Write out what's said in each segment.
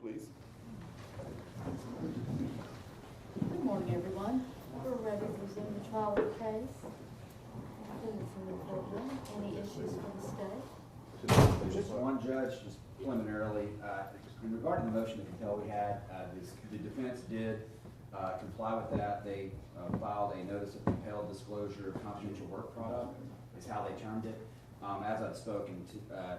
please. Good morning, everyone. We're ready to resume the trial of the case. Please, in the courtroom. Any issues for the state? Just one judge, just preliminarily, in regard to the motion to compel we had, the defense did comply with that. They filed a notice of compelled disclosure of confidential work product, is how they termed it. As I'd spoken to,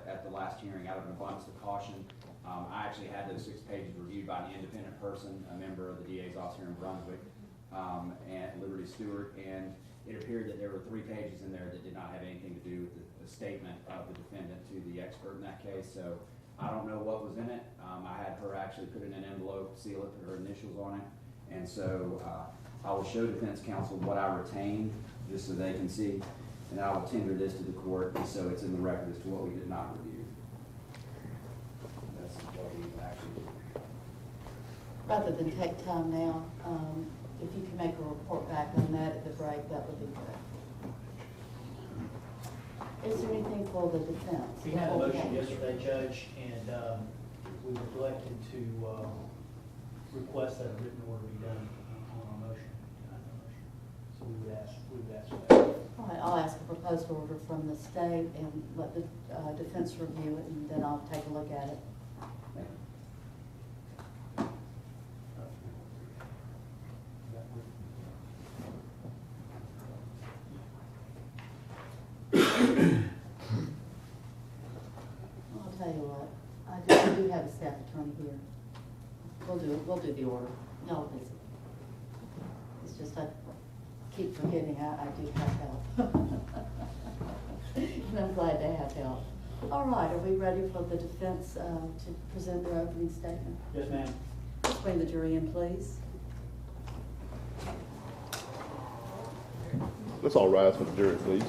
at the last hearing, out of an abundance of caution, I actually had those 6 pages reviewed by an independent person, a member of the DA's office here in Brunswick, and Liberty Stewart, and it appeared that there were 3 pages in there that did not have anything to do with the statement of the defendant to the expert in that case. So I don't know what was in it. I had her actually put it in an envelope, seal it, put her initials on it, and so I will show defense counsel what I retained, just so they can see, and I will tender this to the court, and so it's in the record as to what we did not review. That's what we actually did. Rather than take time now, if you can make a report back on that at the break, that would be good. Is there anything for the defense? We had a motion yesterday, Judge, and we were elected to request that a written order be done on our motion. So we would ask for that. All right, I'll ask a proposed order from the state and let the defense review it, and then I'll take a look at it. I'll tell you what, I do have a staff attorney here. We'll do the order. No, it's just I keep forgetting I do have help. And I'm glad to have help. All right, are we ready for the defense to present their opening statement? Yes, ma'am. Let's bring the jury in, please. Let's all rise for the jury, please.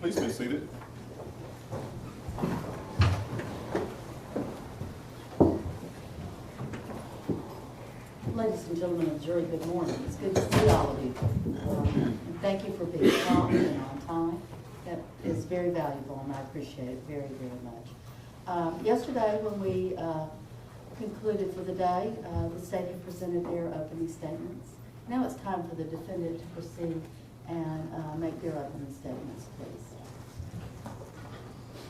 Please be seated. Ladies and gentlemen of the jury, good morning. It's good to see all of you. And thank you for being prompt and on time. That is very valuable, and I appreciate it very, very much. Yesterday, when we concluded for the day, the state had presented their opening statements. Now it's time for the defendant to proceed and make their opening statements, please.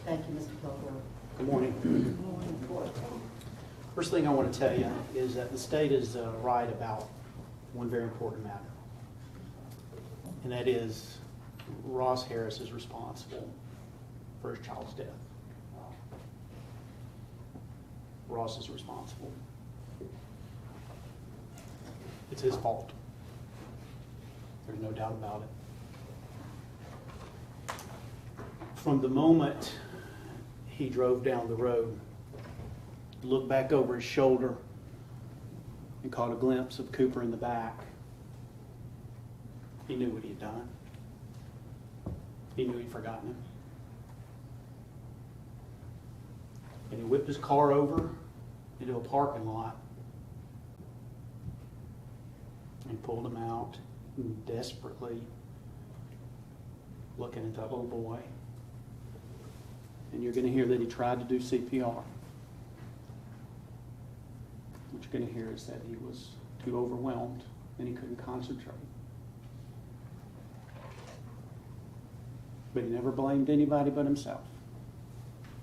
Thank you, Mr. Kilgore. Good morning. Good morning. First thing I want to tell you is that the state is right about one very important matter. And that is Ross Harris is responsible for his child's death. Ross is responsible. It's his fault. There's no doubt about it. From the moment he drove down the road, looked back over his shoulder and caught a glimpse of Cooper in the back, he knew what he had done. He knew he'd forgotten him. And he whipped his car over into a parking lot and pulled him out, desperately looking at that little boy. And you're going to hear that he tried to do CPR. What you're going to hear is that he was too overwhelmed, and he couldn't concentrate. But he never blamed anybody but himself.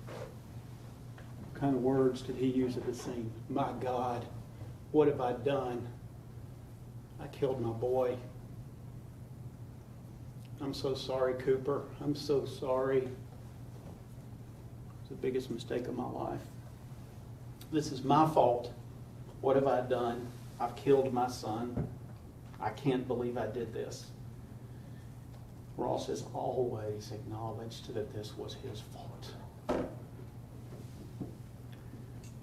What kind of words did he use at the scene? My God, what have I done? I killed my boy. I'm so sorry, Cooper. I'm so sorry. It's the biggest mistake of my life. This is my fault. What have I done? I've killed my son. I can't believe I did this. Ross has always acknowledged that this was his fault,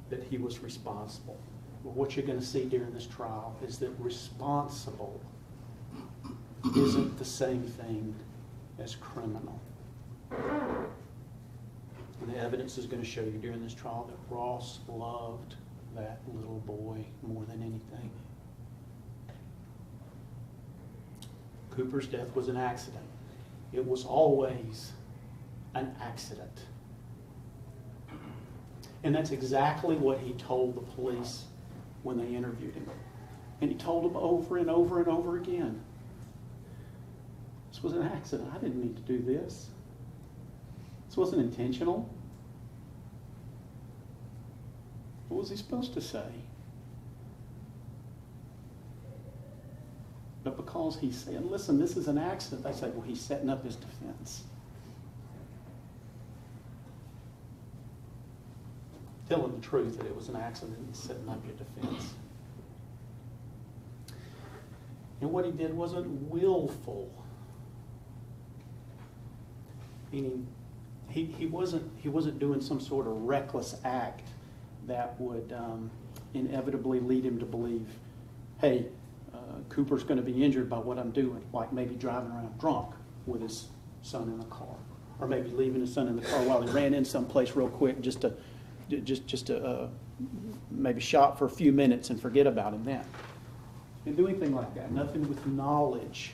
that he was responsible. But what you're going to see during this trial is that responsible isn't the same thing as criminal. And the evidence is going to show you during this trial that Ross loved that little boy more than anything. Cooper's death was an accident. It was always an accident. And that's exactly what he told the police when they interviewed him. And he told them over and over and over again. This was an accident. I didn't mean to do this. This wasn't intentional. What was he supposed to say? But because he's saying, listen, this is an accident, they say, well, he's setting up his defense. Telling the truth that it was an accident and setting up your defense. And what he did wasn't willful. Meaning, he wasn't doing some sort of reckless act that would inevitably lead him to believe, hey, Cooper's going to be injured by what I'm doing, like maybe driving around drunk with his son in the car, or maybe leaving his son in the car while he ran in someplace real quick just to maybe shop for a few minutes and forget about him then. Didn't do anything like that. Nothing with knowledge,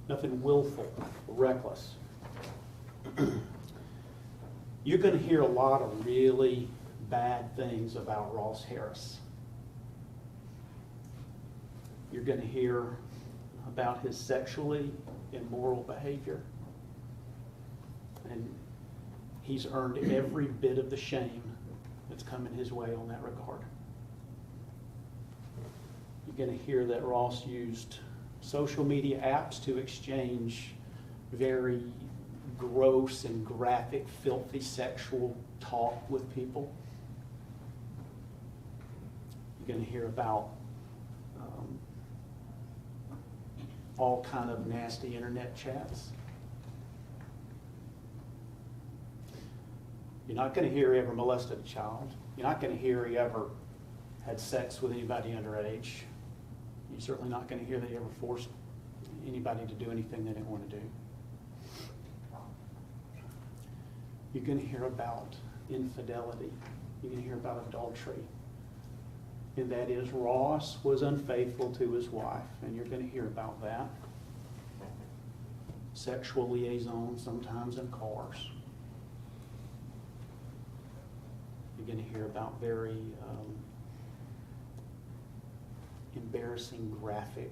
nothing willful, reckless. You're going to hear a lot of really bad things about Ross Harris. You're going to hear about his sexually immoral behavior. And he's earned every bit of the shame that's coming his way on that regard. You're going to hear that Ross used social media apps to exchange very gross and graphic, filthy sexual talk with people. You're going to hear about all kind of nasty internet chats. You're not going to hear he ever molested a child. You're not going to hear he ever had sex with anybody underage. You're certainly not going to hear that he ever forced anybody to do anything they didn't want to do. You're going to hear about infidelity. You're going to hear about adultery. And that is, Ross was unfaithful to his wife, and you're going to hear about that. Sexual liaison, sometimes in cars. You're going to hear about very embarrassing, graphic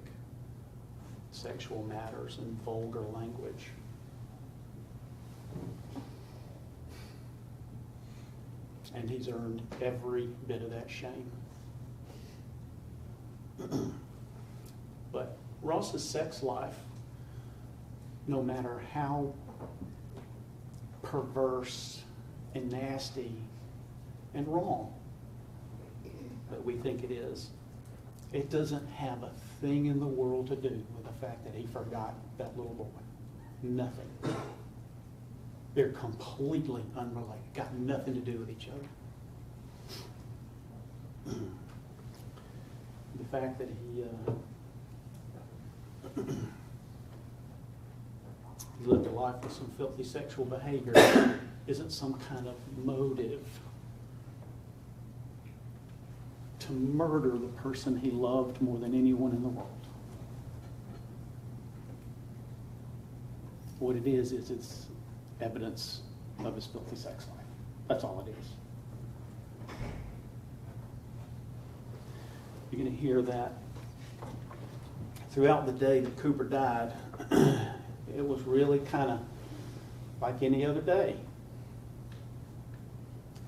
sexual matters and vulgar language. And he's earned every bit of that shame. But Ross's sex life, no matter how perverse and nasty and wrong that we think it is, it doesn't have a thing in the world to do with the fact that he forgot that little boy. Nothing. They're completely unrelated, got nothing to do with each other. The fact that he lived a life with some filthy sexual behavior isn't some kind of motive to murder the person he loved more than anyone in the world. What it is it's evidence of his filthy sex life. That's all it is. You're going to hear that throughout the day that Cooper died, it was really kind of like any other day.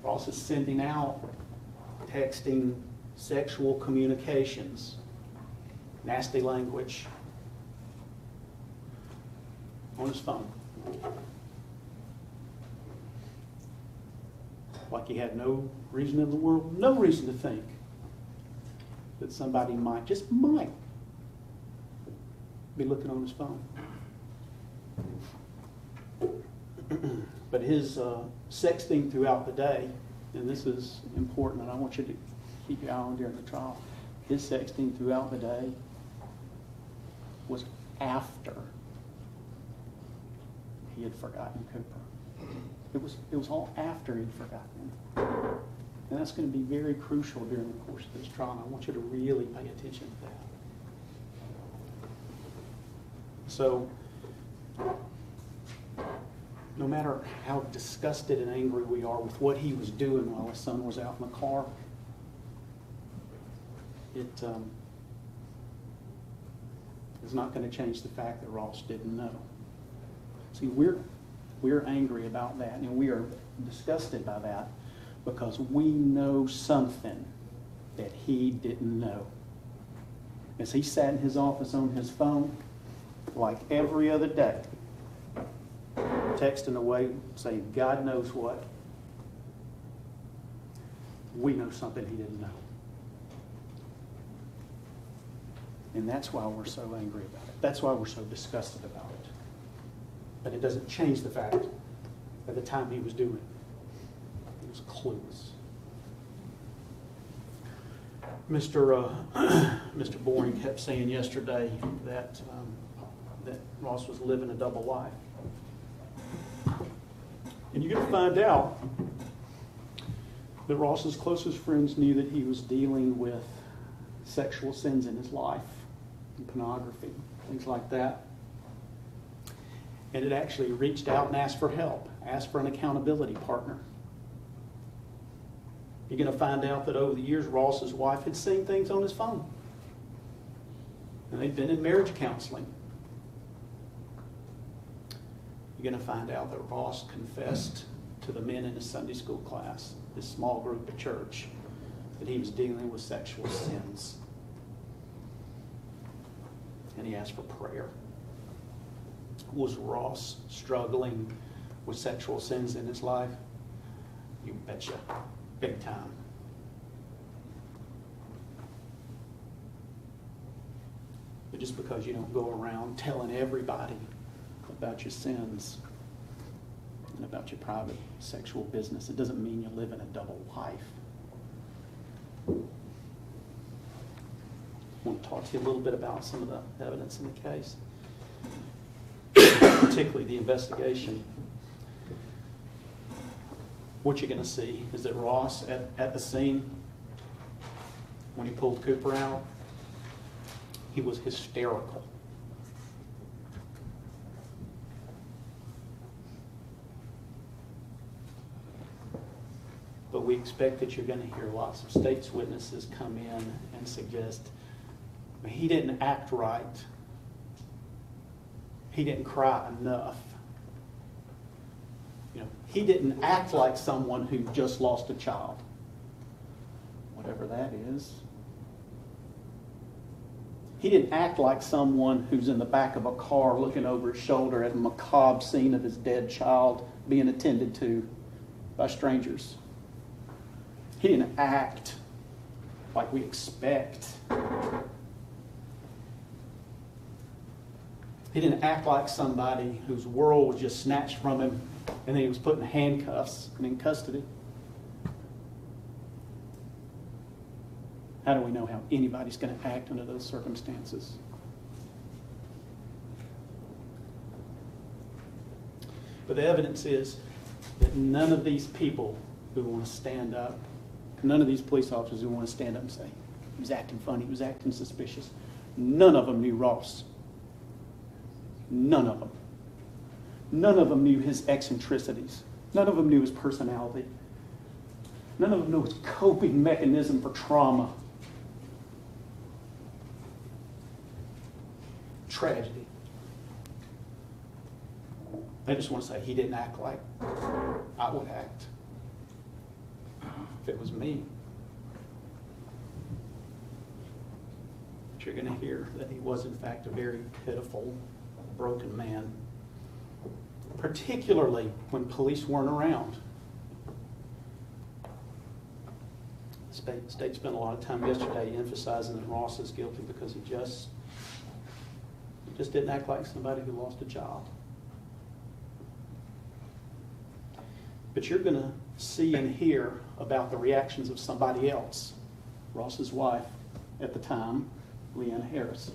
Ross is sending out, texting, sexual communications, nasty language on his phone. Like he had no reason in the world, no reason to think that somebody might, just might, be looking on his phone. But his sexting throughout the day, and this is important, and I want you to keep your eye on during the trial, his sexting throughout the day was after he had forgotten Cooper. It was all after he'd forgotten him. And that's going to be very crucial during the course of this trial. I want you to really pay attention to that. So, no matter how disgusted and angry we are with what he was doing while his son was out in the car, it is not going to change the fact that Ross didn't know. See, we're angry about that, and we are disgusted by that because we know something that he didn't know. As he sat in his office on his phone, like every other day, texting away, saying God knows what, we know something he didn't know. And that's why we're so angry about it. That's why we're so disgusted about it. But it doesn't change the fact that at the time he was doing it, he was clueless. Mr. Boring kept saying yesterday that Ross was living a double life. And you're going to find out that Ross's closest friends knew that he was dealing with sexual sins in his life, and pornography, things like that. And it actually reached out and asked for help, asked for an accountability partner. You're going to find out that over the years, Ross's wife had seen things on his phone. And they'd been in marriage counseling. You're going to find out that Ross confessed to the men in his Sunday school class, this small group at church, that he was dealing with sexual sins. And he asked for prayer. Was Ross struggling with sexual sins in his life? You betcha. Big time. But just because you don't go around telling everybody about your sins and about your private sexual business, it doesn't mean you live in a double life. I want to talk to you a little bit about some of the evidence in the case, particularly the investigation. What you're going to see is that Ross, at the scene, when he pulled Cooper out, he was hysterical. But we expect that you're going to hear lots of state's witnesses come in and suggest he didn't act right. He didn't cry enough. He didn't act like someone who just lost a child. Whatever that is. He didn't act like someone who's in the back of a car looking over his shoulder at a macabre scene of his dead child being attended to by strangers. He didn't act like we expect. He didn't act like somebody whose world was just snatched from him and then he was put in handcuffs and in custody. How do we know how anybody's going to act under those circumstances? But the evidence is that none of these people who want to stand up, none of these police officers who want to stand up and say, he was acting funny, he was acting suspicious, none of them knew Ross. None of them. None of them knew his eccentricities. None of them knew his personality. None of them knew his coping mechanism for trauma. tragedy. I just want to say he didn't act like I would act if it was me. But you're going to hear that he was in fact a very pitiful, broken man, particularly when police weren't around. The state spent a lot of time yesterday emphasizing that Ross is guilty because he just didn't act like somebody who lost a job. But you're going to see and hear about the reactions of somebody else, Ross's wife at the time, Leanna Harris.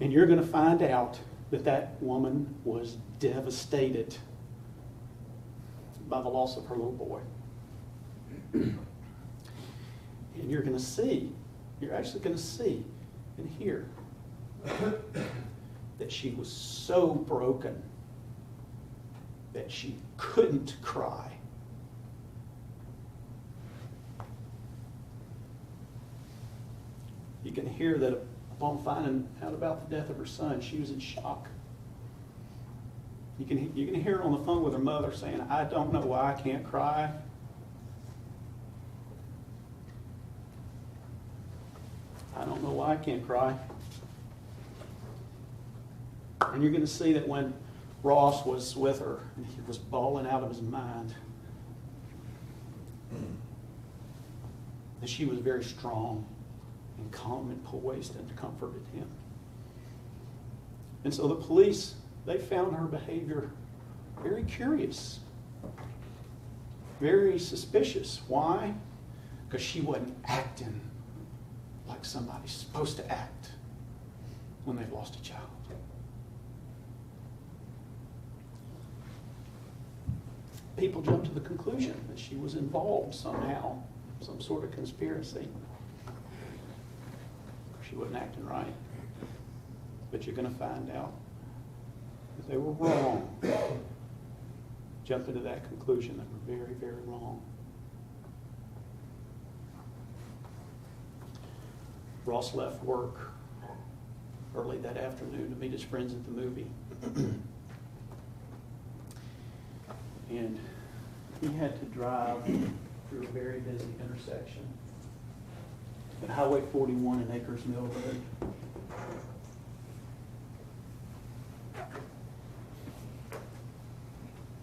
And you're going to find out that that woman was devastated by the loss of her little boy. And you're going to see, you're actually going to see and hear that she was so broken that she couldn't cry. You can hear that upon finding out about the death of her son, she was in shock. You can hear her on the phone with her mother saying, "I don't know why I can't cry. I don't know why I can't cry." And you're going to see that when Ross was with her and he was bawling out of his mind, that she was very strong and calm and poised and comforted him. And so the police, they found her behavior very curious, very suspicious. Why? Because she wasn't acting like somebody's supposed to act when they've lost a child. People jumped to the conclusion that she was involved somehow, some sort of conspiracy. She wasn't acting right. But you're going to find out that they were wrong. Jumping to that conclusion, they were very, very wrong. Ross left work early that afternoon to meet his friends at the movie. And he had to drive through a very busy intersection at Highway 41 and Acres Mill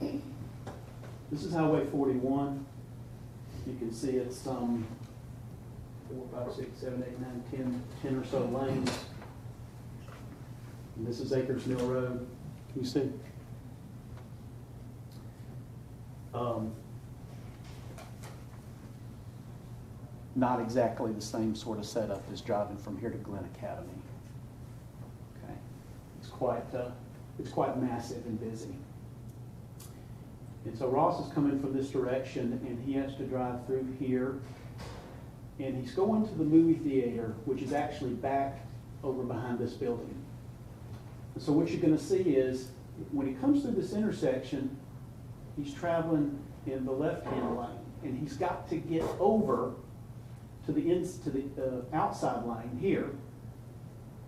Road. This is Highway 41. You can see it's some 4, 5, 6, 7, 8, 9, 10 or so lanes. And this is Acres Mill Road. Can you see? Not exactly the same sort of setup as driving from here to Glen Academy. Okay, it's quite massive and busy. And so Ross is coming from this direction, and he has to drive through here, and he's going to the movie theater, which is actually back over behind this building. And so what you're going to see is when he comes through this intersection, he's traveling in the left-hand lane, and he's got to get over to the outside lane here,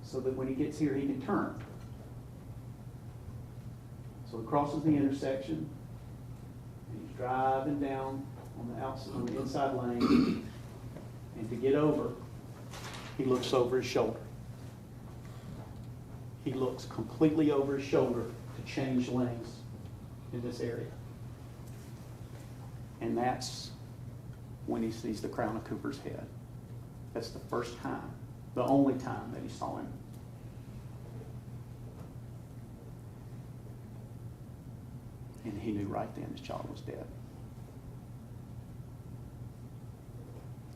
so that when he gets here, he can turn. So he crosses the intersection, and he's driving down on the inside lane, and to get over, he looks over his shoulder. He looks completely over his shoulder to change lanes in this area. And that's when he sees the crown of Cooper's head. That's the first time, the only time that he saw him. And he knew right then his child was dead.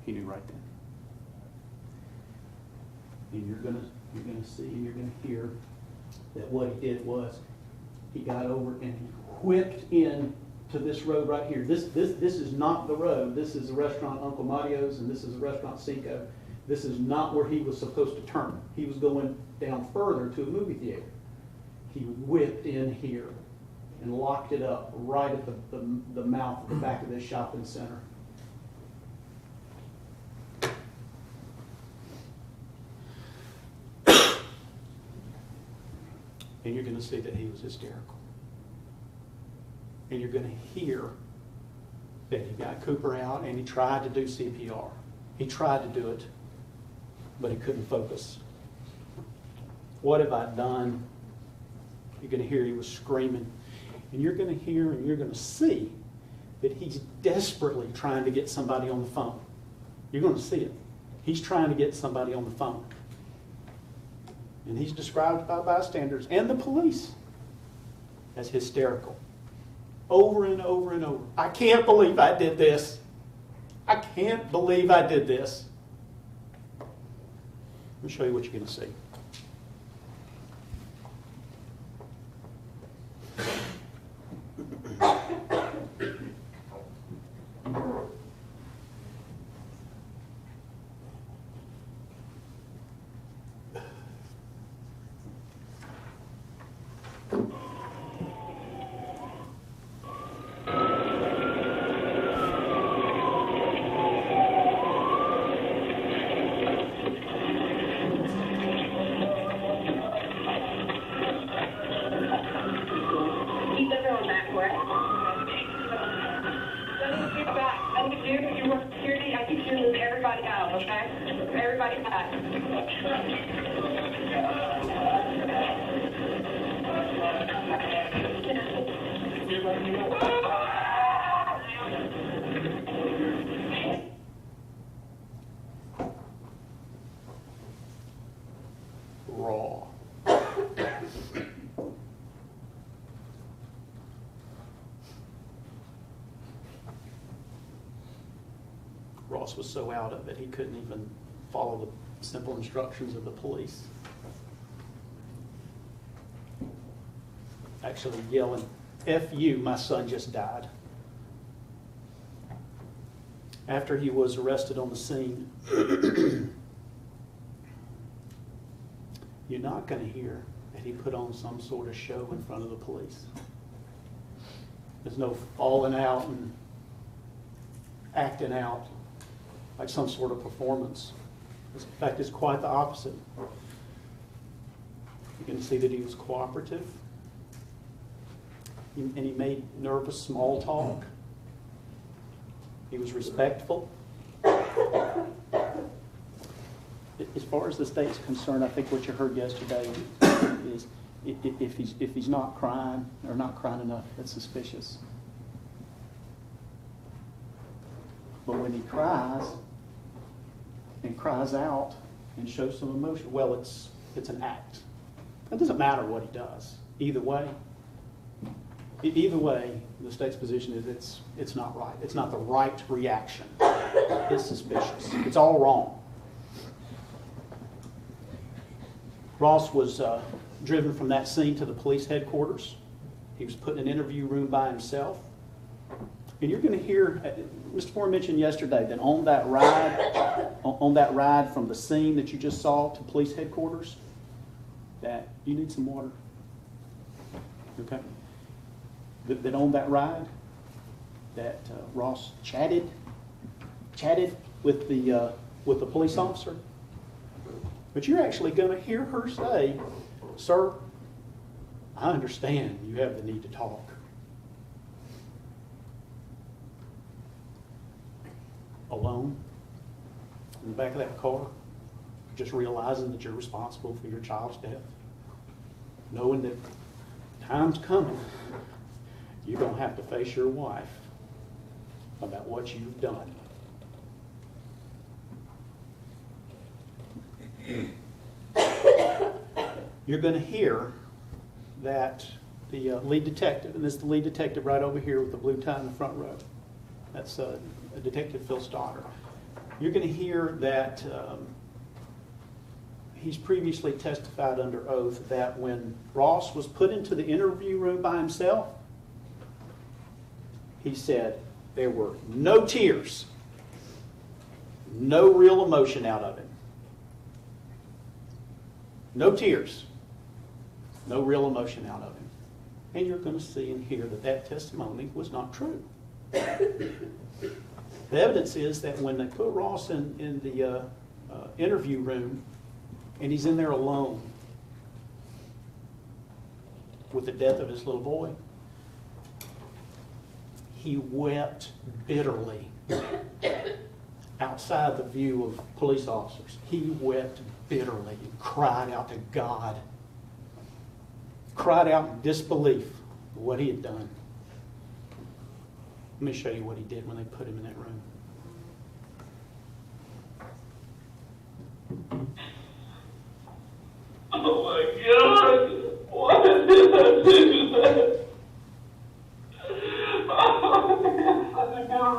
He knew right then. And you're gonna see and you're gonna hear that what he did was he got over and he whipped in to this road right here. This is not the road. This is the restaurant Uncle Mario's, and this is the restaurant Cinco. This is not where he was supposed to turn. He was going down further to a movie theater. He whipped in here and locked it up right at the mouth of the back of this shopping center. and you're going to see that he was hysterical. And you're going to hear that he got Cooper out and he tried to do CPR. He tried to do it, but he couldn't focus. What have I done? You're going to hear he was screaming. And you're going to hear and you're going to see that he's desperately trying to get somebody on the phone. You're going to see it. He's trying to get somebody on the phone. And he's described by bystanders and the police as hysterical. Over and over and over. I can't believe I did this. I can't believe I did this. Let me show you what you're going to see. Keep everyone back, correct? Let me get back. Let me do. You work security. I keep you move everybody out, okay? Everybody back. Raw. Ross was so out of it, he couldn't even follow the simple instructions of the police. Actually yelling, "F you, my son just died." After he was arrested on the scene, you're not going to hear that he put on some sort of show in front of the police. There's no falling out and acting out like some sort of performance. In fact, it's quite the opposite. You can see that he was cooperative, and he made nervous small talk. He was respectful. As far as the state's concerned, I think what you heard yesterday is if he's not crying or not crying enough, that's suspicious. But when he cries and cries out and shows some emotion, well, it's an act. It doesn't matter what he does. Either way, the state's position is it's not right. It's not the right reaction. It's suspicious. It's all wrong. Ross was driven from that scene to the police headquarters. He was put in an interview room by himself. And you're going to hear, Mr. Moore mentioned yesterday that on that ride from the scene that you just saw to police headquarters, that you need some water. Okay? That on that ride, that Ross chatted with the police officer. But you're actually going to hear her say, "Sir, I understand you have the need to talk." Alone, in the back of that car, just realizing that you're responsible for your child's death, knowing that time's coming, you're going to have to face your wife about what you've done. You're going to hear that the lead detective, and this is the lead detective right over here with the blue tie in the front row. That's Detective Phil Stoddard. You're going to hear that he's previously testified under oath that when Ross was put into the interview room by himself, he said there were no tears, no real emotion out of him. No tears, no real emotion out of him. And you're going to see and hear that that testimony was not true. The evidence is that when they put Ross in the interview room and he's in there alone, with the death of his little boy, he wept bitterly outside the view of police officers. He wept bitterly and cried out to God, cried out in disbelief of what he had done. Let me show you what he did when they put him in that room. Oh my God! Why did I do that? Oh, I think I'm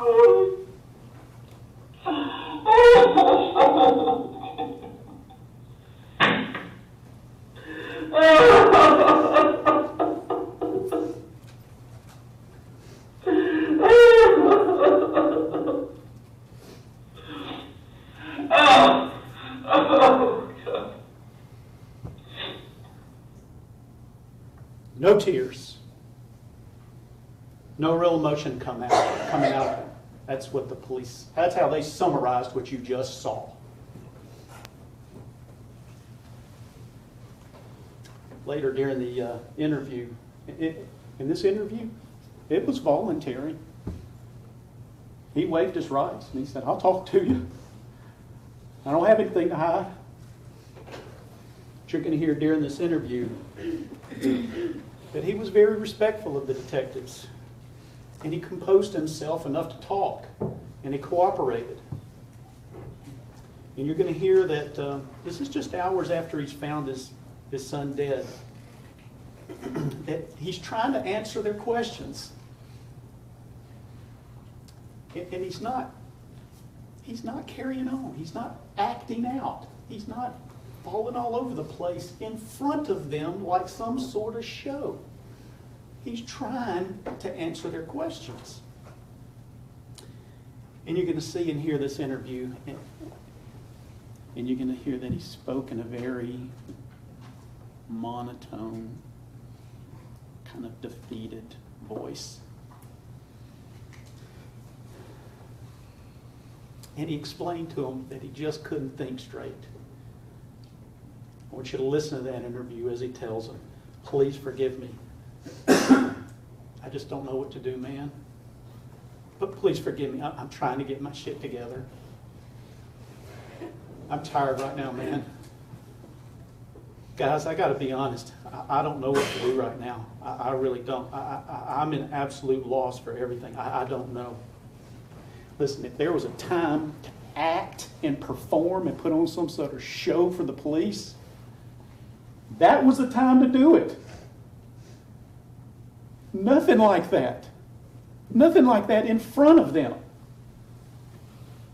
No tears. No real emotion coming out of it. That's what the police, that's how they summarized what you just saw. Later during the interview, in this interview, it was voluntary. He waived his rights and he said, I'll talk to you. I don't have anything to hide. What you're going to hear during this interview, that he was very respectful of the detectives. And he composed himself enough to talk. And he cooperated. And you're going to hear that this is just hours after he's found his son dead. That he's trying to answer their questions. And he's not carrying on. He's not acting out. He's not falling all over the place in front of them like some sort of show. He's trying to answer their questions. And you're going to see and hear this interview, and you're going to hear that he spoke in a very monotone, kind of defeated voice. And he explained to him that he just couldn't think straight. I want you to listen to that interview as he tells him, please forgive me. I just don't know what to do, man. But please forgive me. I'm trying to get my shit together. I'm tired right now, man. Guys, I got to be honest. I don't know what to do right now. I really don't. I'm in absolute loss for everything. I don't know. Listen, if there was a time to act and perform and put on some sort of show for the police, that was the time to do it. Nothing like that. Nothing like that in front of them.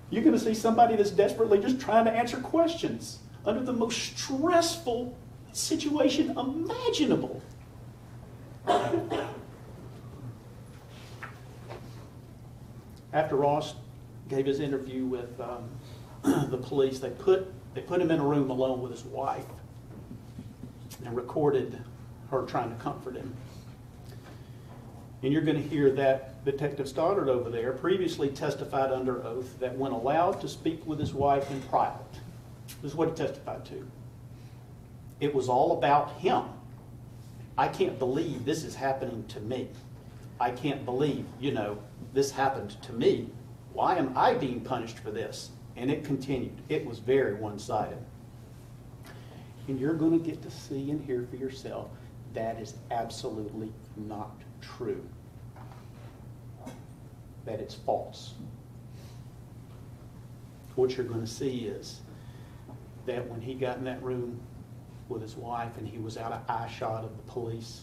You're going to see somebody that's desperately just trying to answer questions under the most stressful situation imaginable. After Ross gave his interview with the police, they put him in a room alone with his wife and recorded her trying to comfort him. And you're going to hear that Detective Stoddard over there previously testified under oath that when allowed to speak with his wife in private, this is what he testified to. It was all about him. I can't believe this is happening to me. I can't believe, this happened to me. Why am I being punished for this? And it continued. It was very one-sided. And you're going to get to see and hear for yourself that is absolutely not true. That it's false. What you're going to see is that when he got in that room with his wife and he was out of eyeshot of the police,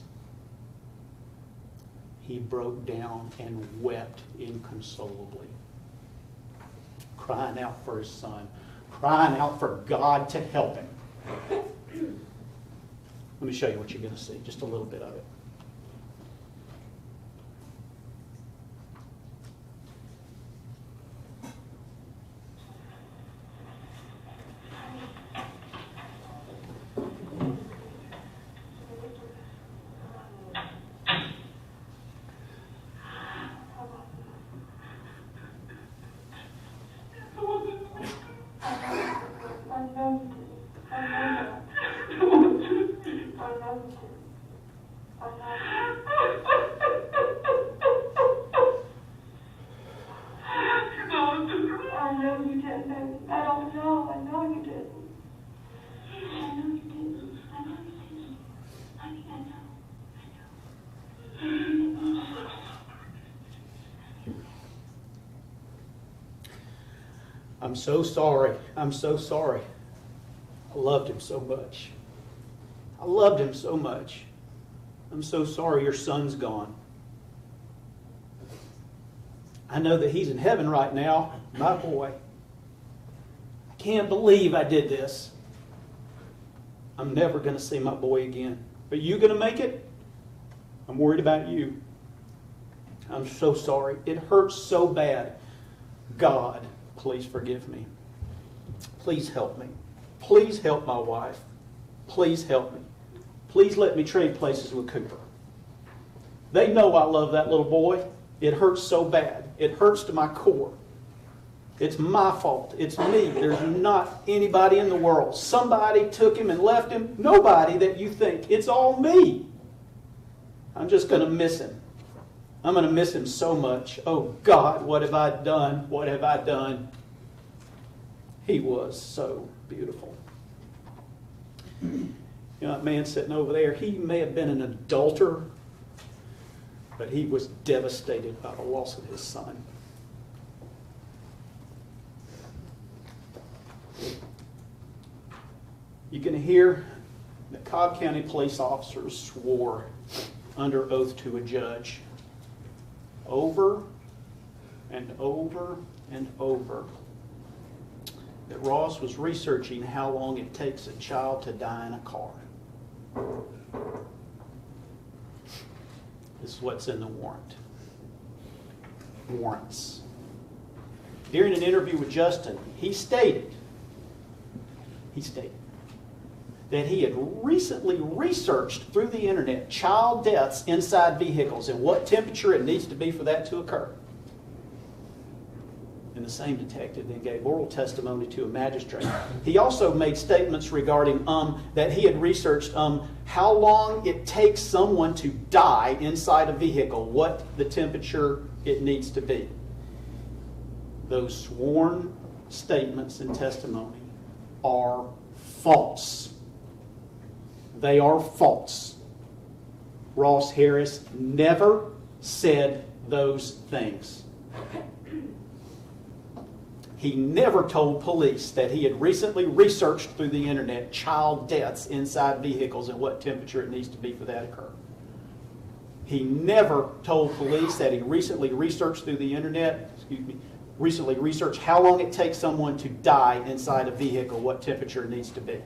he broke down and wept inconsolably, crying out for his son, crying out for God to help him. Let me show you what you're going to see, just a little bit of it. I I'm so sorry. I'm so sorry. I loved him so much. I loved him so much. I'm so sorry your son's gone. I know that he's in heaven right now, my boy. I can't believe I did this. I'm never going to see my boy again. Are you going to make it? I'm worried about you. I'm so sorry. It hurts so bad. God, please forgive me. Please help me. Please help my wife. Please help me. Please let me trade places with Cooper. They know I love that little boy. It hurts so bad. It hurts to my core. It's my fault. It's me. There's not anybody in the world. Somebody took him and left him. Nobody that you think. It's all me. I'm just going to miss him. I'm going to miss him so much. Oh God, what have I done? What have I done? He was so beautiful. You know, that man sitting over there, he may have been an adulterer, but he was devastated by the loss of his son. You can hear that Cobb County police officers swore under oath to a judge over and over and over that Ross was researching how long it takes a child to die in a car. This is what's in the warrant. Warrants. During an interview with Justin, he stated that he had recently researched through the internet child deaths inside vehicles and what temperature it needs to be for that to occur. And the same detective then gave oral testimony to a magistrate. He also made statements regarding that he had researched how long it takes someone to die inside a vehicle, what the temperature it needs to be. Those sworn statements and testimony are false. They are false. Ross Harris never said those things. He never told police that he had recently researched through the internet child deaths inside vehicles and what temperature it needs to be for that to occur. He never told police that he recently researched through the internet, recently researched how long it takes someone to die inside a vehicle, what temperature it needs to be.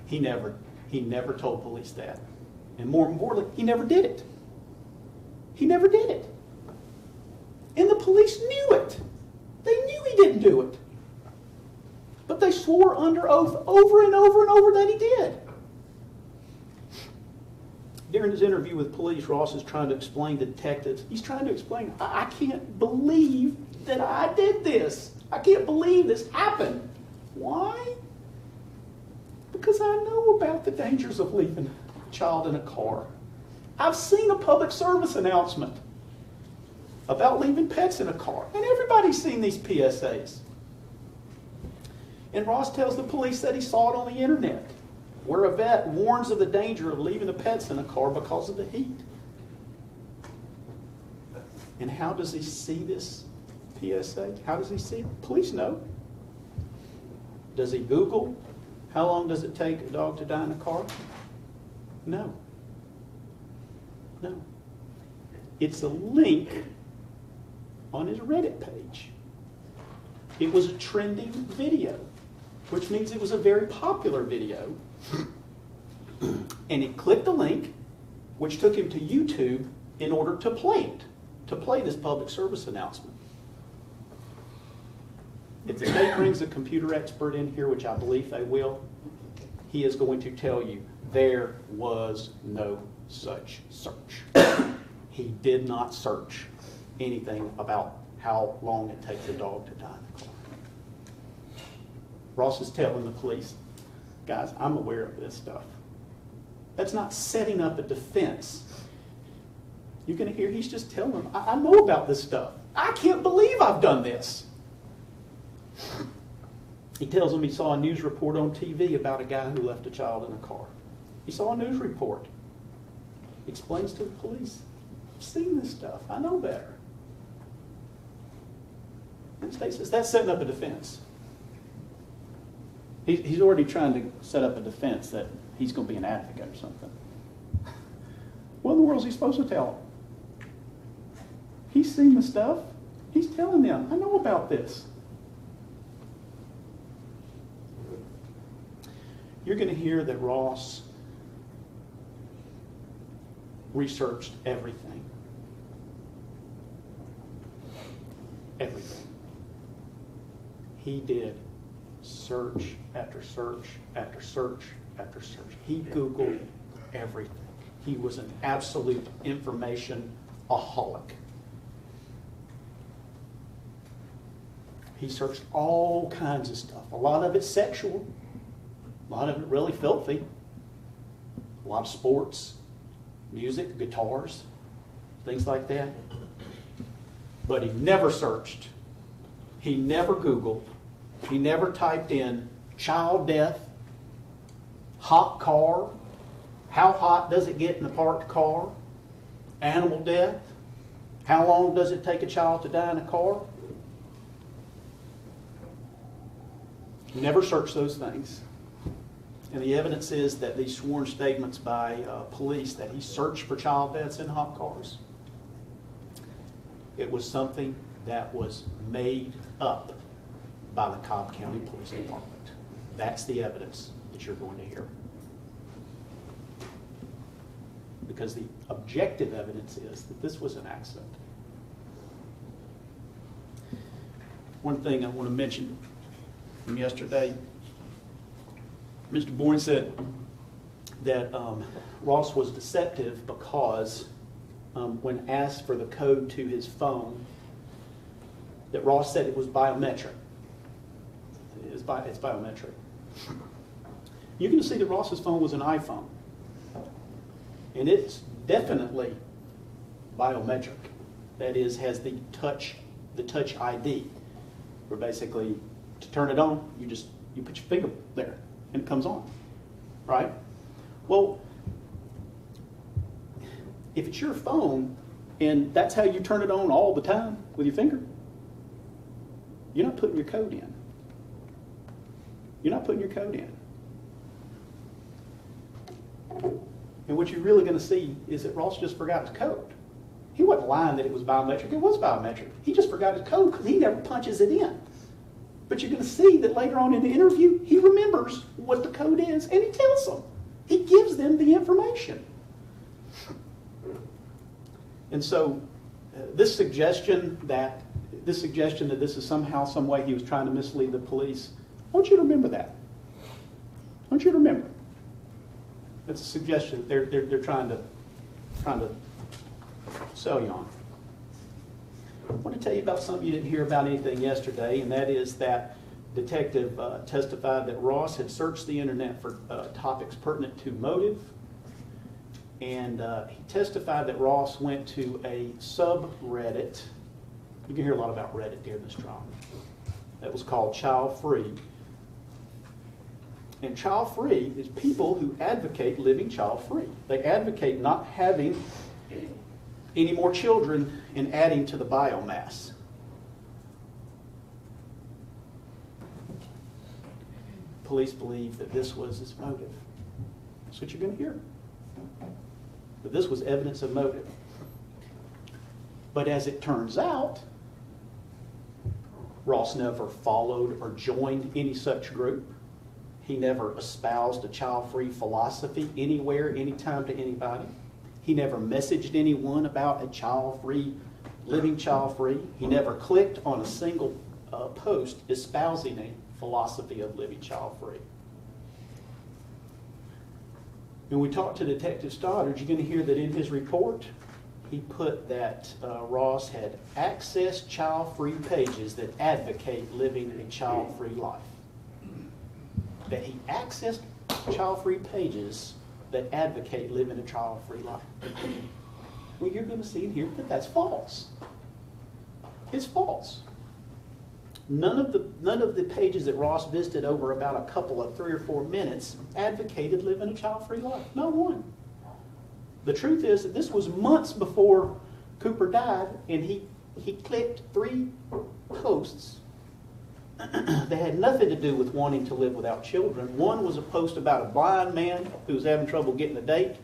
He never told police that. And more importantly, he never did it. He never did it. And the police knew it. They knew he didn't do it. But they swore under oath over and over and over that he did. During his interview with police, Ross is trying to explain to detectives, he's trying to explain, I can't believe that I did this. I can't believe this happened. Why? Because I know about the dangers of leaving a child in a car. I've seen a public service announcement about leaving pets in a car. And everybody's seen these PSAs. And Ross tells the police that he saw it on the internet, where a vet warns of the danger of leaving the pets in a car because of the heat. And how does he see this PSA? How does he see it? Police know. Does he Google, how long does it take a dog to die in a car? No. No. It's a link on his Reddit page. It was a trending video, which means it was a very popular video. And he clicked the link, which took him to YouTube in order to play it, to play this public service announcement. If the state brings a computer expert in here, which I believe they will, he is going to tell you there was no such search. He did not search anything about how long it takes a dog to die in a car. Ross is telling the police, guys, I'm aware of this stuff. That's not setting up a defense. You're going to hear he's just telling them, I know about this stuff. I can't believe I've done this. He tells them he saw a news report on TV about a guy who left a child in a car. He saw a news report. He explains to the police, I've seen this stuff. I know better. And the state says, that's setting up a defense. He's already trying to set up a defense that he's going to be an advocate or something. What in the world is he supposed to tell them? He's seen the stuff. He's telling them, I know about this. You're going to hear that Ross researched everything. Everything. He did search after search after search after search. He Googled everything. He was an absolute information-aholic. He searched all kinds of stuff. A lot of it sexual. A lot of it really filthy. A lot of sports, music, guitars, things like that. But he never searched. He never Googled. He never typed in child death, hot car, how hot does it get in a parked car, animal death, how long does it take a child to die in a car. He never searched those things. And the evidence is that these sworn statements by police that he searched for child deaths in hot cars, it was something that was made up by the Cobb County Police Department. That's the evidence that you're going to hear. Because the objective evidence is that this was an accident. One thing I want to mention from yesterday, Mr. Bourne said that Ross was deceptive because when asked for the code to his phone, that Ross said it was biometric. It's biometric. You can see that Ross's phone was an iPhone. And it's definitely biometric. That is, has the touch ID. Where basically, to turn it on, you put your finger there and it comes on. Right? Well, if it's your phone and that's how you turn it on all the time with your finger, you're not putting your code in. You're not putting your code in. And what you're really going to see is that Ross just forgot his code. He wasn't lying that it was biometric. It was biometric. He just forgot his code because he never punches it in. But you're going to see that later on in the interview, he remembers what the code is and he tells them. He gives them the information. And so this suggestion that this is somehow, some way he was trying to mislead the police, I want you to remember that. I want you to remember. That's a suggestion they're trying to sell you on. I want to tell you about something you didn't hear about anything yesterday, and that is that detective testified that Ross had searched the internet for topics pertinent to motive, and he testified that Ross went to a subreddit. You can hear a lot about Reddit during this trial. That was called Child Free. And child free is people who advocate living child free. They advocate not having any more children and adding to the biomass. Police believe that this was his motive. That's what you're going to hear. That this was evidence of motive. But as it turns out, Ross never followed or joined any such group. He never espoused a child-free philosophy anywhere, anytime to anybody. He never messaged anyone about a child-free, living child-free. He never clicked on a single post espousing a philosophy of living child-free. When we talked to Detective Stoddard, you're going to hear that in his report, he put that Ross had accessed child-free pages that advocate living a child-free life. That he accessed child-free pages that advocate living a child-free life. Well, you're going to see in here that that's false. It's false. None of the pages that Ross visited over about a couple of 3 or 4 minutes advocated living a child-free life. Not one. The truth is that this was months before Cooper died, and he clicked 3 posts that had nothing to do with wanting to live without children. One was a post about a blind man who was having trouble getting a date.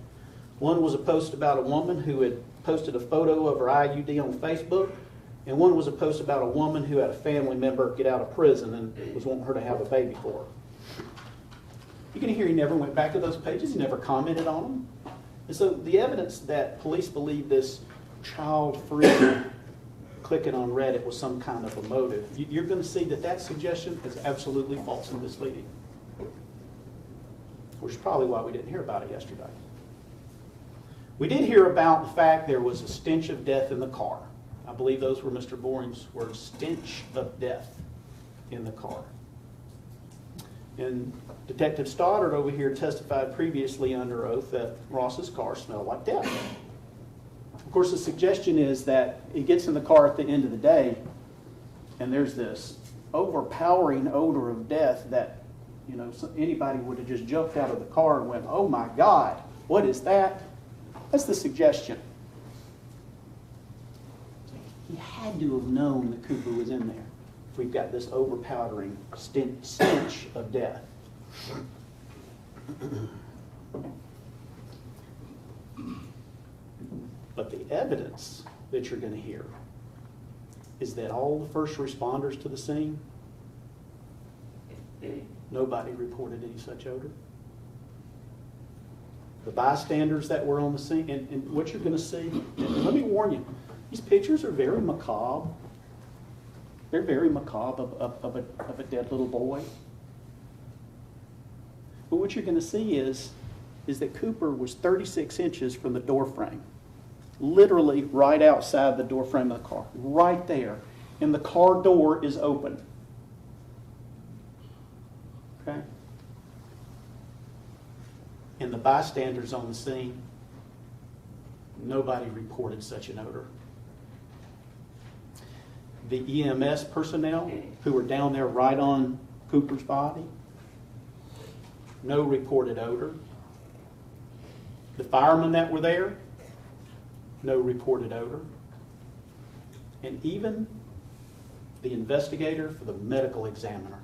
One was a post about a woman who had posted a photo of her IUD on Facebook. And one was a post about a woman who had a family member get out of prison and was wanting her to have a baby for her. You can hear he never went back to those pages. He never commented on them. And so the evidence that police believe this child-free clicking on Reddit was some kind of a motive, you're going to see that that suggestion is absolutely false and misleading, which is probably why we didn't hear about it yesterday. We did hear about the fact there was a stench of death in the car. I believe those were Mr. Boring's words, stench of death in the car. And Detective Stoddard over here testified previously under oath that Ross's car smelled like death. Of course, the suggestion is that he gets in the car at the end of the day and there's this overpowering odor of death that, you know, anybody would have just jumped out of the car and went, oh my God, what is that? That's the suggestion. He had to have known that Cooper was in there. If we've got this overpowering stench of death. But the evidence that you're going to hear is that all the first responders to the scene, nobody reported any such odor. The bystanders that were on the scene, and what you're going to see, and let me warn you, these pictures are very macabre. They're very macabre of a dead little boy. But what you're going to see is that Cooper was 36 inches from the door frame. Literally right outside the door frame of the car. Right there. And the car door is open. Okay? And the bystanders on the scene, nobody reported such an odor. The EMS personnel who were down there right on Cooper's body, no reported odor. The firemen that were there, no reported odor. And even the investigator for the medical examiner,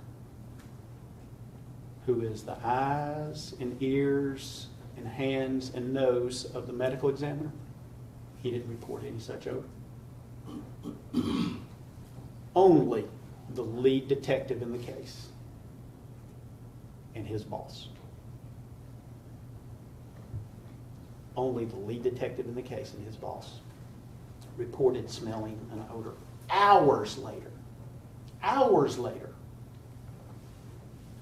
who is the eyes and ears and hands and nose of the medical examiner, he didn't report any such odor. Only the lead detective in the case and his boss. Only the lead detective in the case and his boss reported smelling an odor hours later,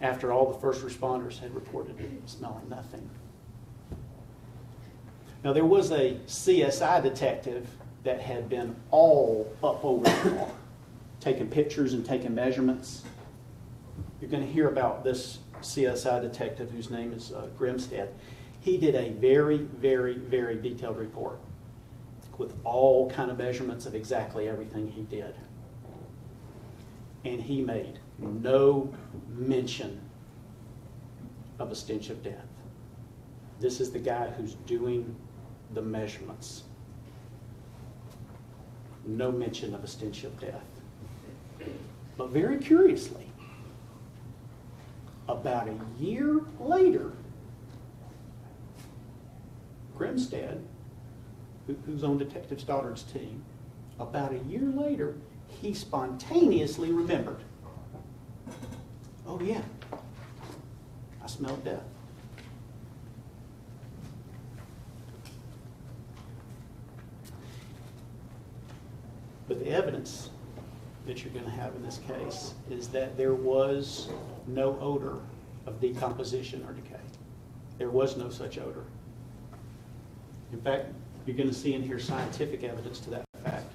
after all the first responders had reported smelling nothing. Now, there was a CSI detective that had been all up over the car, taking pictures and taking measurements. You're going to hear about this CSI detective whose name is Grimstead. He did a very, very, very detailed report with all kind of measurements of exactly everything he did. And he made no mention of a stench of death. This is the guy who's doing the measurements. No mention of a stench of death. But very curiously, about a year later, Grimstead, who's on Detective Stoddard's team, about a year later, he spontaneously remembered, oh yeah, I smelled death. But the evidence that you're going to have in this case is that there was no odor of decomposition or decay. There was no such odor. In fact, you're going to see in here scientific evidence to that fact.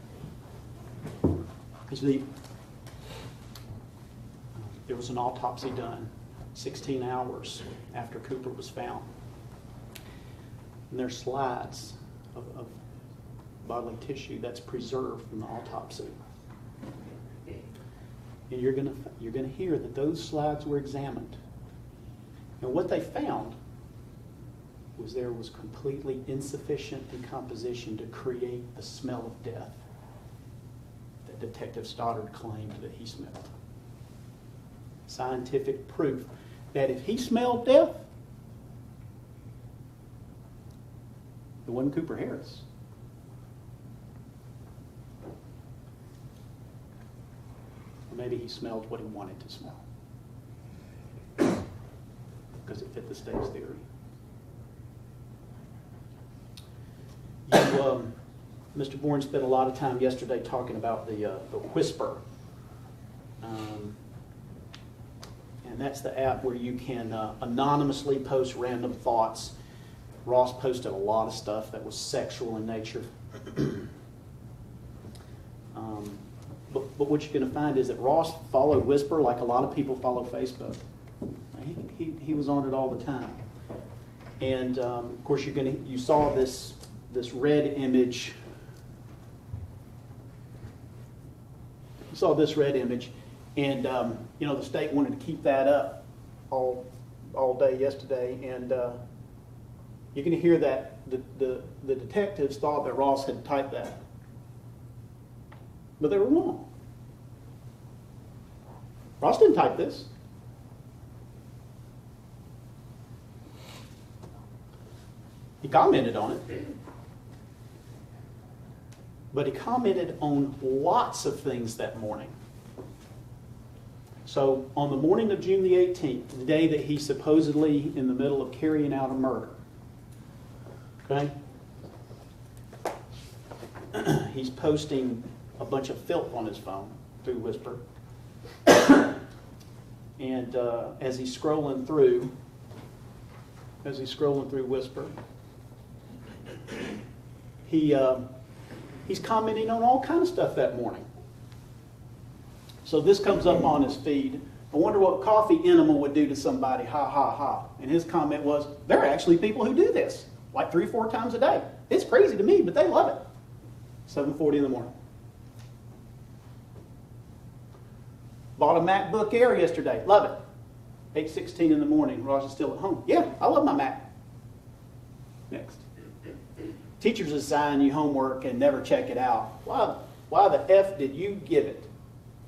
There was an autopsy done 16 hours after Cooper was found. And there's slides of bodily tissue that's preserved from the autopsy. And you're going to hear that those slides were examined. And what they found was there was completely insufficient decomposition to create the smell of death that that Detective Stoddard claimed that he smelled. Scientific proof that if he smelled death, it wasn't Cooper Harris. Or maybe he smelled what he wanted to smell, because it fit the state's theory. Mr. Bourne spent a lot of time yesterday talking about the Whisper. And that's the app where you can anonymously post random thoughts. Ross posted a lot of stuff that was sexual in nature. But what you're going to find is that Ross followed Whisper like a lot of people follow Facebook. He was on it all the time. And of course, you saw this red image. You saw this red image, and the state wanted to keep that up all day yesterday, and you're going to hear that the detectives thought that Ross had typed that, but they were wrong. Ross didn't type this. He commented on it. But he commented on lots of things that morning. So on the morning of June the 18th, the day that he's supposedly in the middle of carrying out a murder, okay, he's posting a bunch of filth on his phone through Whisper. And as he's scrolling through Whisper, he's commenting on all kinds of stuff that morning. So this comes up on his feed. I wonder what coffee enema would do to somebody, ha, ha, ha. And his comment was, there are actually people who do this, like 3 or 4 times a day. It's crazy to me, but they love it. 7:40 in the morning. Bought a MacBook Air yesterday, love it. 8:16 in the morning, Ross is still at home. Yeah, I love my Mac. Next. Teachers assign you homework and never check it out. Why the F did you give it?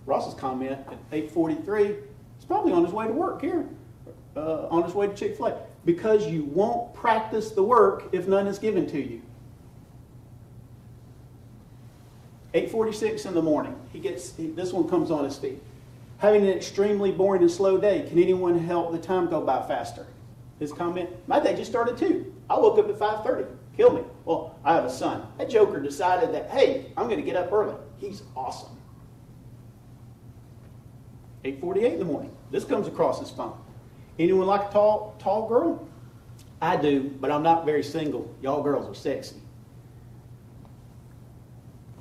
Ross's comment at 8:43, he's probably on his way to work here, on his way to Chick-fil-A. Because you won't practice the work if none is given to you. 8:46 in the morning, this one comes on his feed. Having an extremely boring and slow day, can anyone help the time go by faster? His comment, my day just started too. I woke up at 5:30. Kill me. Well, I have a son. That joker decided that, hey, I'm going to get up early. He's awesome. 8:48 in the morning. This comes across his phone. Anyone like a tall girl? I do, but I'm not very single. Y'all girls are sexy.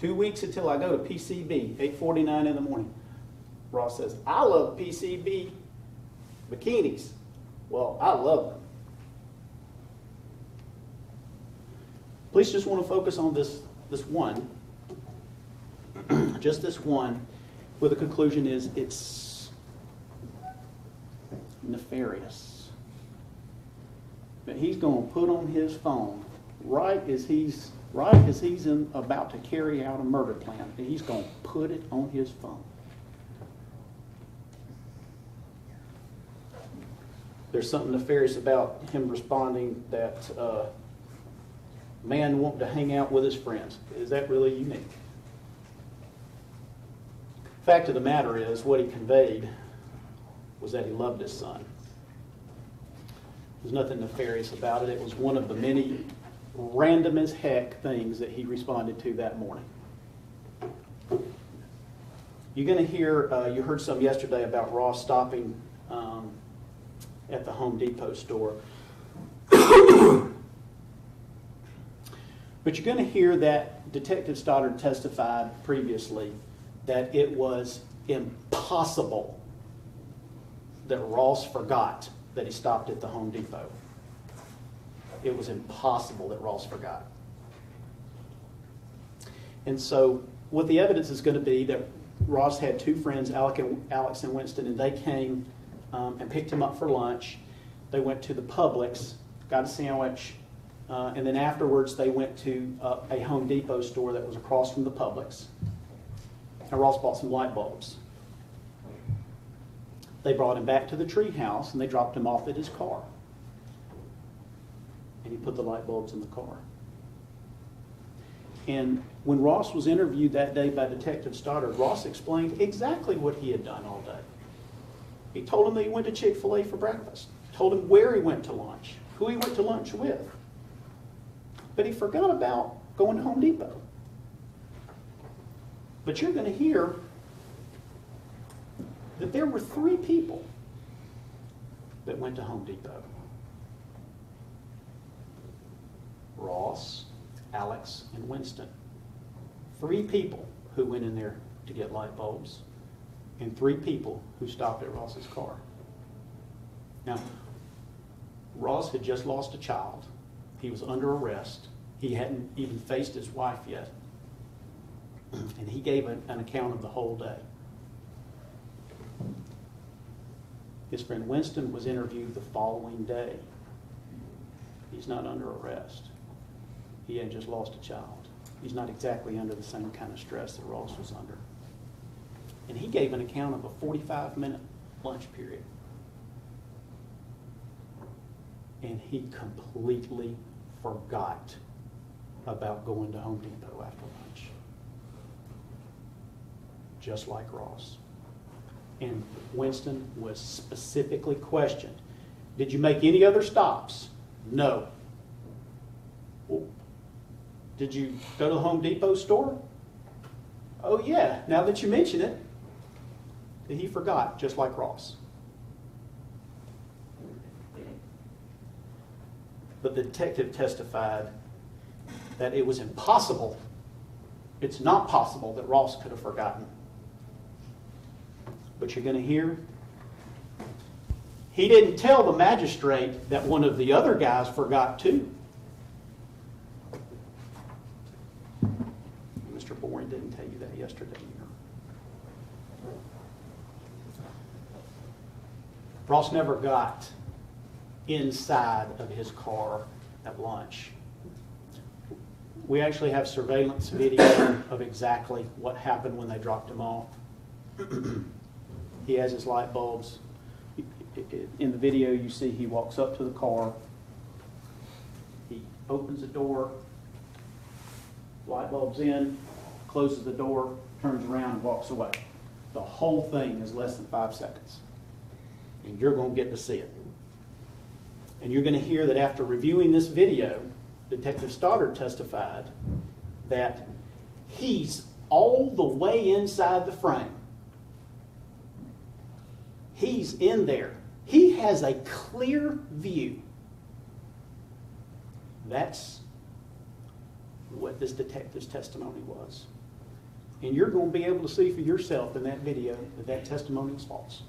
2 weeks until I go to PCB, 8:49 in the morning. Ross says, I love PCB bikinis. Well, I love them. Police just want to focus on this one, just this one, where the conclusion is it's nefarious. But he's going to put on his phone right as he's about to carry out a murder plan. He's going to put it on his phone. There's something nefarious about him responding that man wanting to hang out with his friends. Is that really unique? Fact of the matter is, what he conveyed was that he loved his son. There's nothing nefarious about it. It was one of the many random as heck things that he responded to that morning. You're going to hear, you heard some yesterday about Ross stopping at the Home Depot store. But you're going to hear that Detective Stoddard testified previously that it was impossible that Ross forgot that he stopped at the Home Depot. It was impossible that Ross forgot. And so what the evidence is going to be that Ross had 2 friends, Alex and Winston, and they came and picked him up for lunch. They went to the Publix, got a sandwich, and then afterwards they went to a Home Depot store that was across from the Publix. and Ross bought some light bulbs. They brought him back to the tree house and they dropped him off at his car. And he put the light bulbs in the car. And when Ross was interviewed that day by Detective Stoddard, Ross explained exactly what he had done all day. He told him that he went to Chick-fil-A for breakfast. Told him where he went to lunch, who he went to lunch with. But he forgot about going to Home Depot. But you're going to hear that there were 3 people that went to Home Depot. Ross, Alex, and Winston. 3 people who went in there to get light bulbs, and 3 people who stopped at Ross's car. Now, Ross had just lost a child. He was under arrest. He hadn't even faced his wife yet. And he gave an account of the whole day. His friend Winston was interviewed the following day. He's not under arrest. He had just lost a child. He's not exactly under the same kind of stress that Ross was under. And he gave an account of a 45-minute lunch period. And he completely forgot about going to Home Depot after lunch. Just like Ross. And Winston was specifically questioned. Did you make any other stops? No. Well, did you go to the Home Depot store? Oh yeah, now that you mention it. He forgot, just like Ross. But the detective testified that it was impossible, it's not possible that Ross could have forgotten. But you're going to hear, he didn't tell the magistrate that one of the other guys forgot too. Mr. Boring didn't tell you that yesterday either. Ross never got inside of his car at lunch. We actually have surveillance video of exactly what happened when they dropped him off. He has his light bulbs. In the video, you see he walks up to the car. He opens the door, light bulbs in, closes the door, turns around and walks away. The whole thing is less than 5 seconds. And you're going to get to see it. And you're going to hear that after reviewing this video, Detective Stoddard testified that he's all the way inside the frame. He's in there. He has a clear view. That's what this detective's testimony was. And you're going to be able to see for yourself in that video that that testimony is false.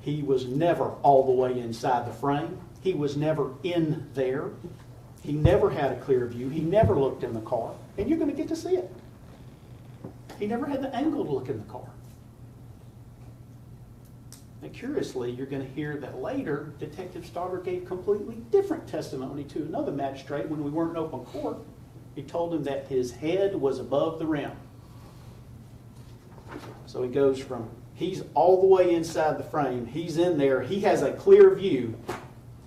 He was never all the way inside the frame. He was never in there. He never had a clear view. He never looked in the car. And you're going to get to see it. He never had the angle to look in the car. And curiously, you're going to hear that later, Detective Stoddard gave completely different testimony to another magistrate when we weren't in open court. He told him that his head was above the rim. So he goes from, he's all the way inside the frame, he's in there, he has a clear view,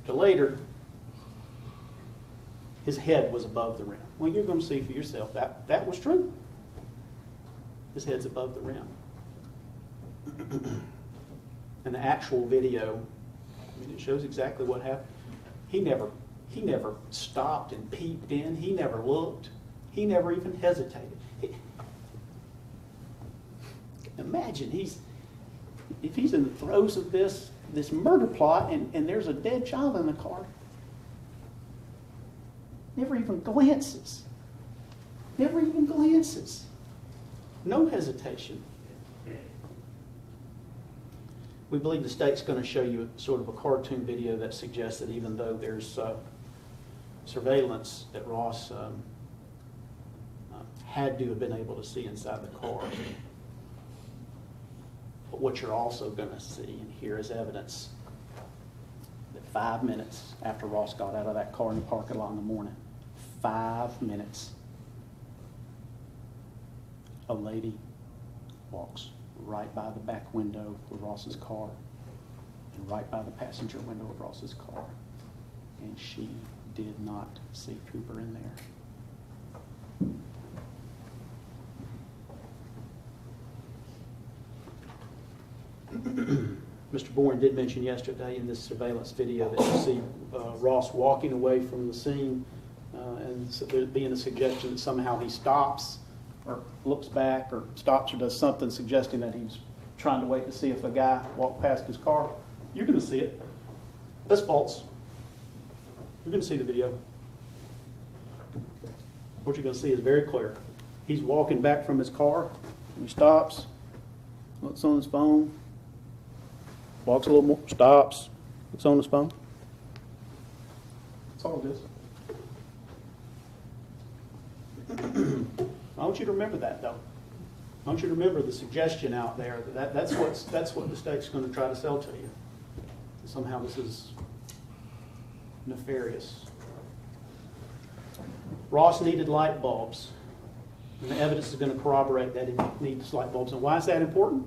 to later, his head was above the rim. Well, you're going to see for yourself that was true. His head's above the rim. And the actual video, I mean, it shows exactly what happened. He never stopped and peeped in. He never looked. He never even hesitated. Imagine if he's in the throes of this murder plot and there's a dead child in the car. Never even glances. Never even glances. No hesitation. We believe the state's going to show you sort of a cartoon video that suggests that even though there's surveillance that Ross had to have been able to see inside the car. But what you're also going to see and hear is evidence that 5 minutes after Ross got out of that car in the parking lot in the morning, 5 minutes, a lady walks right by the back window of Ross's car and right by the passenger window of Ross's car, and she did not see Cooper in there. Mr. Bourne did mention yesterday in this surveillance video that you see Ross walking away from the scene, and so there being a suggestion that somehow he stops or looks back or stops or does something suggesting that he's trying to wait to see if a guy walked past his car. You're going to see it. That's false. You're going to see the video. What you're going to see is very clear. He's walking back from his car, and he stops, looks on his phone, walks a little more, stops, looks on his phone. That's all it is. I want you to remember that, though. I want you to remember the suggestion out there that's what the state's going to try to sell to you. Somehow this is nefarious. Ross needed light bulbs, and the evidence is going to corroborate that he needs light bulbs. And why is that important?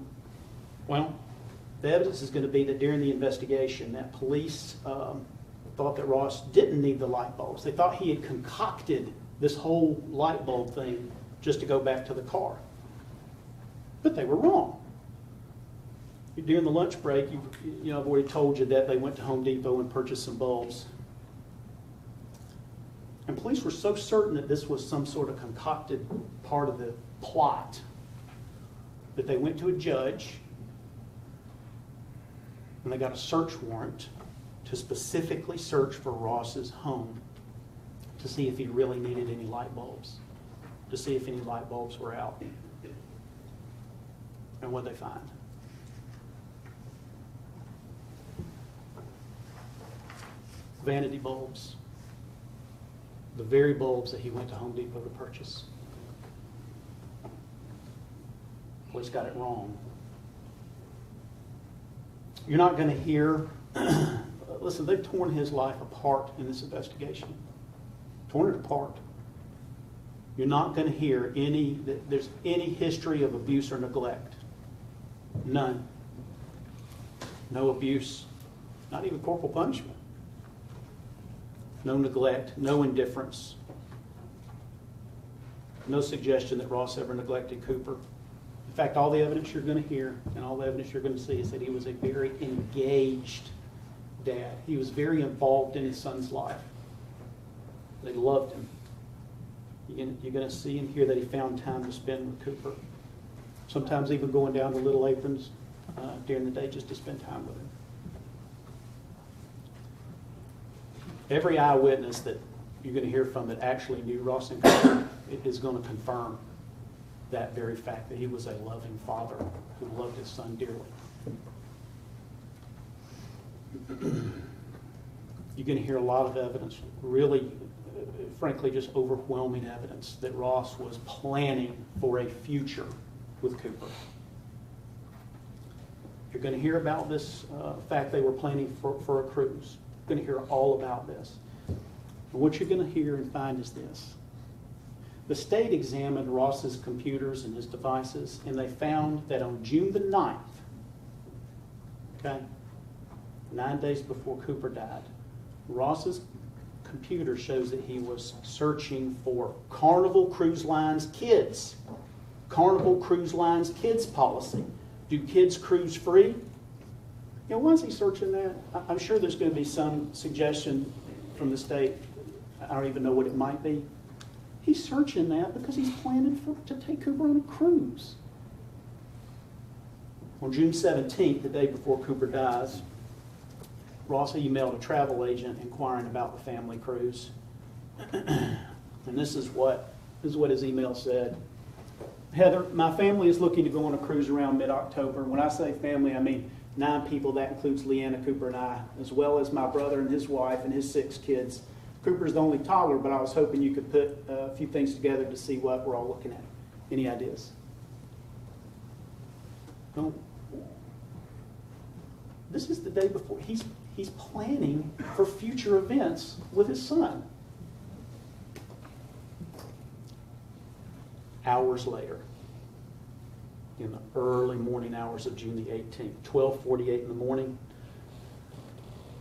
Well, the evidence is going to be that during the investigation, that police thought that Ross didn't need the light bulbs. They thought he had concocted this whole light bulb thing just to go back to the car. But they were wrong. During the lunch break, I've already told you that they went to Home Depot and purchased some bulbs. And police were so certain that this was some sort of concocted part of the plot that they went to a judge and they got a search warrant to specifically search for Ross's home to see if he really needed any light bulbs, to see if any light bulbs were out. And what did they find? Vanity bulbs. The very bulbs that he went to Home Depot to purchase. Police got it wrong. You're not going to hear, listen, they've torn his life apart in this investigation. Torn it apart. You're not going to hear there's any history of abuse or neglect. None. No abuse, not even corporal punishment. No neglect, no indifference. No suggestion that Ross ever neglected Cooper. In fact, all the evidence you're going to hear and all the evidence you're going to see is that he was a very engaged dad. He was very involved in his son's life. They loved him. You're going to see and hear that he found time to spend with Cooper. Sometimes even going down to Little Aprons during the day just to spend time with him. Every eyewitness that you're going to hear from that actually knew Ross and Cooper is going to confirm that very fact, that he was a loving father who loved his son dearly. You're going to hear a lot of evidence, really, frankly, just overwhelming evidence that Ross was planning for a future with Cooper. You're going to hear about this fact they were planning for a cruise. You're going to hear all about this. And what you're going to hear and find is this. The state examined Ross's computers and his devices, and they found that on June the 9th, okay, 9 days before Cooper died, Ross's computer shows that he was searching for Carnival Cruise Line's kids. Carnival Cruise Line's kids policy. Do kids cruise free? Why is he searching that? I'm sure there's going to be some suggestion from the state. I don't even know what it might be. He's searching that because he's planning to take Cooper on a cruise. On June 17th, the day before Cooper dies, Ross emailed a travel agent inquiring about the family cruise. And this is what his email said. Heather, my family is looking to go on a cruise around mid-October. When I say family, I mean 9 people. That includes Leanna, Cooper, and I, as well as my brother and his wife and his 6 kids. Cooper's the only toddler, but I was hoping you could put a few things together to see what we're all looking at. Any ideas? No. This is the day before. He's planning for future events with his son. Hours later, in the early morning hours of June the 18th, 12:48 in the morning.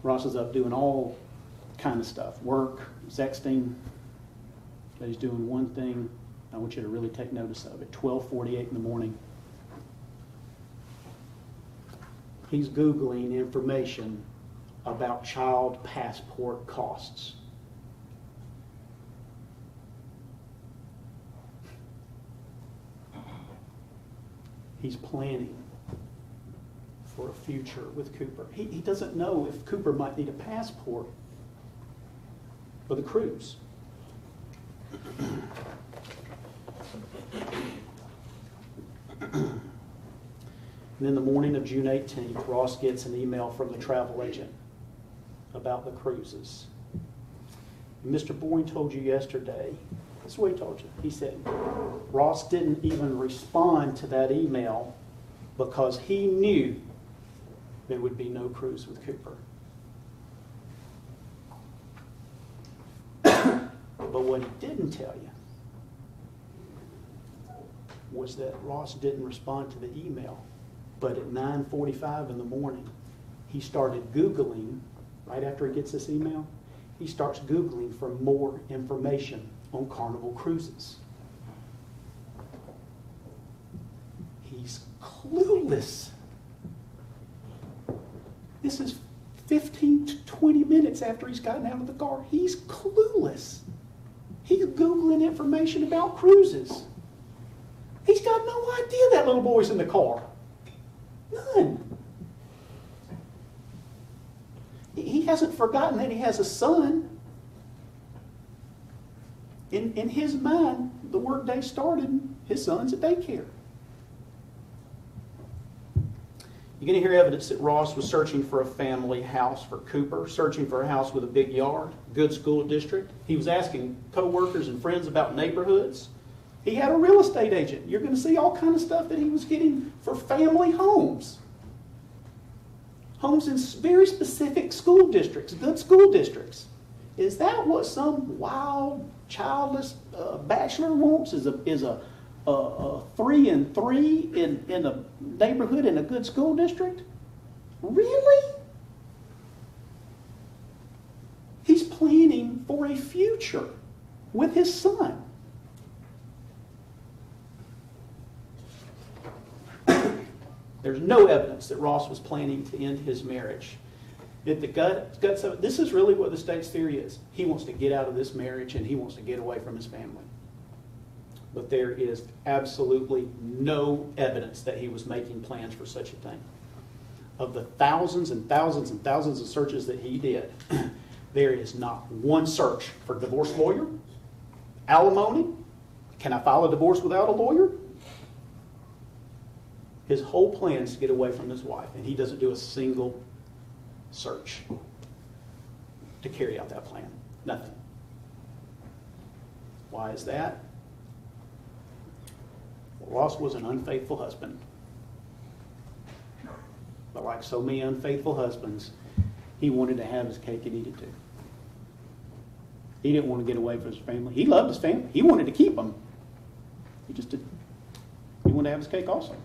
Ross is up doing all kind of stuff, work, sexting, but he's doing one thing I want you to really take notice of. At 12:48 in the morning, he's Googling information about child passport costs. He's planning for a future with Cooper. He doesn't know if Cooper might need a passport for the cruise. And in the morning of June 18th, Ross gets an email from the travel agent about the cruises. And Mr. Boyne told you yesterday, this is what he told you. He said, Ross didn't even respond to that email because he knew there would be no cruise with Cooper. But what he didn't tell you was that Ross didn't respond to the email. But at 9:45 in the morning, he started Googling, right after he gets this email, he starts Googling for more information on Carnival cruises. He's clueless. This is 15 to 20 minutes after he's gotten out of the car. He's clueless. He's Googling information about cruises. He's got no idea that little boy's in the car. None. He hasn't forgotten that he has a son. In his mind, the workday started, his son's at daycare. You're going to hear evidence that Ross was searching for a family house for Cooper, searching for a house with a big yard, good school district. He was asking co-workers and friends about neighborhoods. He had a real estate agent. You're going to see all kind of stuff that he was getting for family homes. Homes in very specific school districts, good school districts. Is that what some wild, childless bachelor wants? Is a 3 and 3 in a neighborhood in a good school district? Really? He's planning for a future with his son. There's no evidence that Ross was planning to end his marriage. At the guts of it, this is really what the state's theory is. He wants to get out of this marriage and he wants to get away from his family. But there is absolutely no evidence that he was making plans for such a thing. Of the thousands and thousands and thousands of searches that he did, there is not one search for divorce lawyer, alimony. Can I file a divorce without a lawyer? His whole plan is to get away from his wife, and he doesn't do a single search to carry out that plan. Nothing. Why is that? Well, Ross was an unfaithful husband. But like so many unfaithful husbands, he wanted to have his cake and eat it too. He didn't want to get away from his family. He loved his family. He wanted to keep them. He just didn't. He wanted to have his cake also.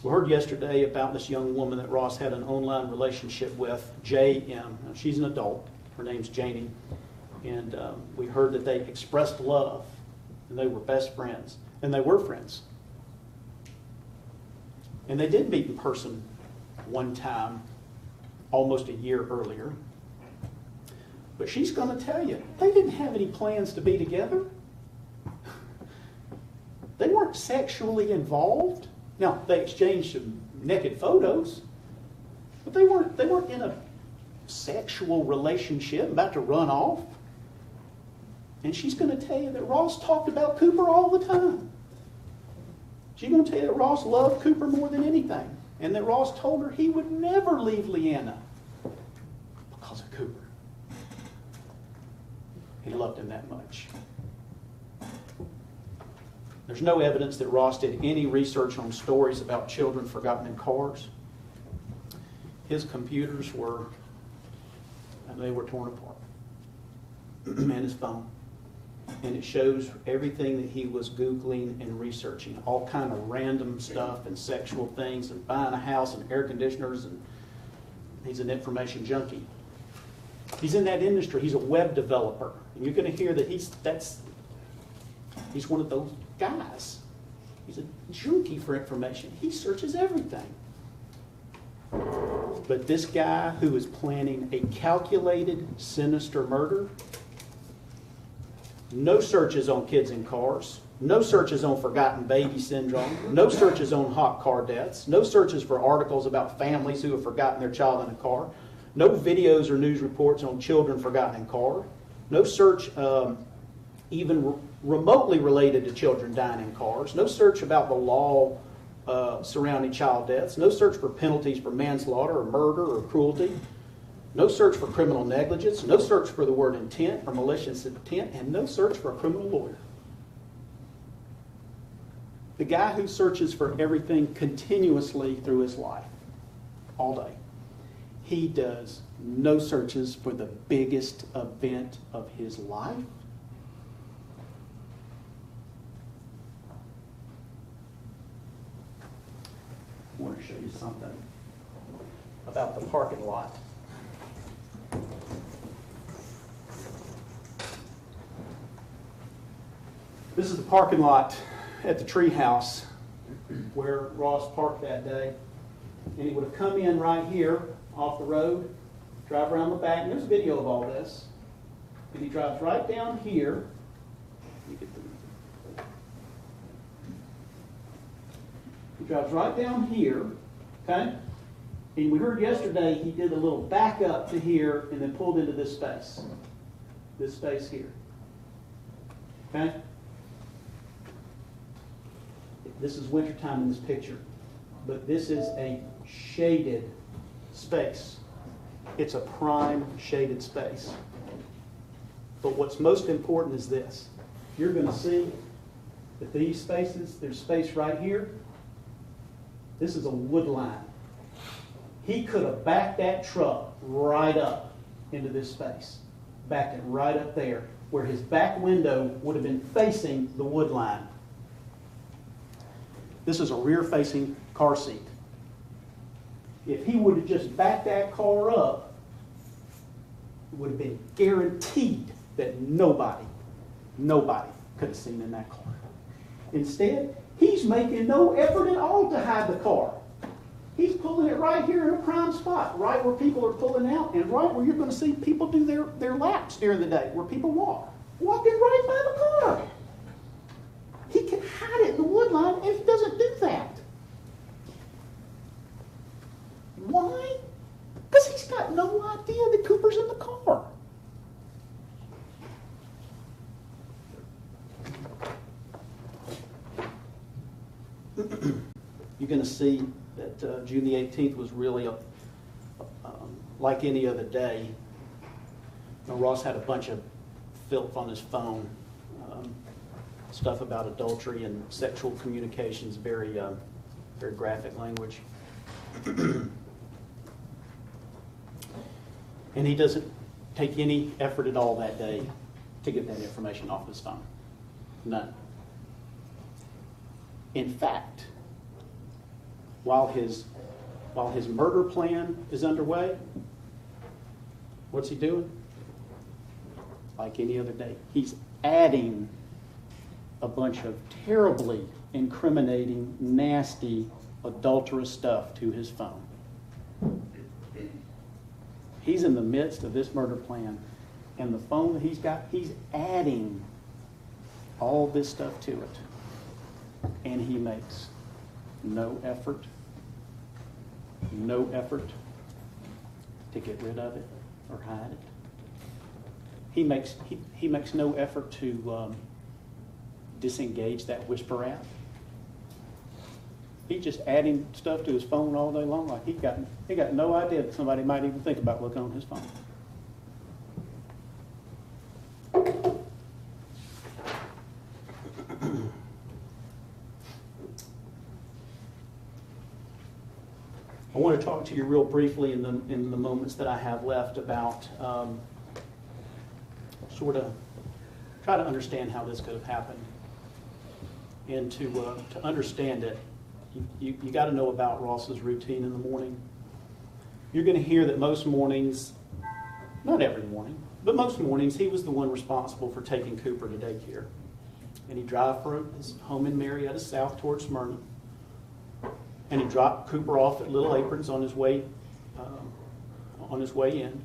We heard yesterday about this young woman that Ross had an online relationship with, J.M. Now, she's an adult. Her name's Janie. And we heard that they expressed love, and they were best friends. And they were friends. And they did meet in person one time, almost a year earlier. But she's going to tell you, they didn't have any plans to be together. They weren't sexually involved. Now, they exchanged some naked photos, but they weren't in a sexual relationship about to run off. And she's going to tell you that Ross talked about Cooper all the time. She's going to tell you that Ross loved Cooper more than anything, and that Ross told her he would never leave Leanna because of Cooper. He loved him that much. There's no evidence that Ross did any research on stories about children forgotten in cars. His computers were torn apart. And his phone. and it shows everything that he was Googling and researching, all kind of random stuff and sexual things and buying a house and air conditioners, and he's an information junkie. He's in that industry. He's a web developer. And you're going to hear that he's one of those guys. He's a junkie for information. He searches everything. But this guy who is planning a calculated, sinister murder, no searches on kids in cars, no searches on forgotten baby syndrome, no searches on hot car deaths, no searches for articles about families who have forgotten their child in a car, no videos or news reports on children forgotten in car, no search even remotely related to children dying in cars, no search about the law surrounding child deaths, no search for penalties for manslaughter or murder or cruelty, no search for criminal negligence, no search for the word intent or malicious intent, and no search for a criminal lawyer. The guy who searches for everything continuously through his life, all day, he does no searches for the biggest event of his life. I want to show you something about the parking lot. This is the parking lot at the tree house where Ross parked that day. And he would have come in right here off the road, drive around the back, and there's a video of all this. And he drives right down here. He drives right down here, okay? And we heard yesterday he did a little back up to here and then pulled into this space here, okay? This is wintertime in this picture, but this is a shaded space. It's a prime shaded space. But what's most important is this. You're going to see that these spaces, there's space right here. This is a wood line. He could have backed that truck right up into this space. Backed it right up there, where his back window would have been facing the wood line. This is a rear-facing car seat. If he would have just backed that car up, it would have been guaranteed that nobody could have seen in that car. Instead, he's making no effort at all to hide the car. He's pulling it right here in a prime spot, right where people are pulling out, and right where you're going to see people do their laps during the day, where people walk. Walking right by the car. He can hide it in the wood line, and he doesn't do that. Why? Because he's got no idea that Cooper's in the car. You're going to see that June the 18th was really like any other day. Now, Ross had a bunch of filth on his phone, stuff about adultery and sexual communications, very graphic language. And he doesn't take any effort at all that day to get that information off his phone. None. In fact, while his murder plan is underway, what's he doing? Like any other day, he's adding a bunch of terribly incriminating, nasty, adulterous stuff to his phone. He's in the midst of this murder plan, and the phone that he's got, he's adding all this stuff to it. And he makes no effort to get rid of it or hide it. He makes no effort to disengage that whisper app. He's just adding stuff to his phone all day long. Like he got no idea that somebody might even think about looking on his phone. I want to talk to you real briefly in the moments that I have left about sort of try to understand how this could have happened. And to understand it, you got to know about Ross's routine in the morning. You're going to hear that most mornings, not every morning, but most mornings, he was the one responsible for taking Cooper to daycare. And he'd drive from his home in Marietta south towards Smyrna. And he'd drop Cooper off at Little Aprons on his way in.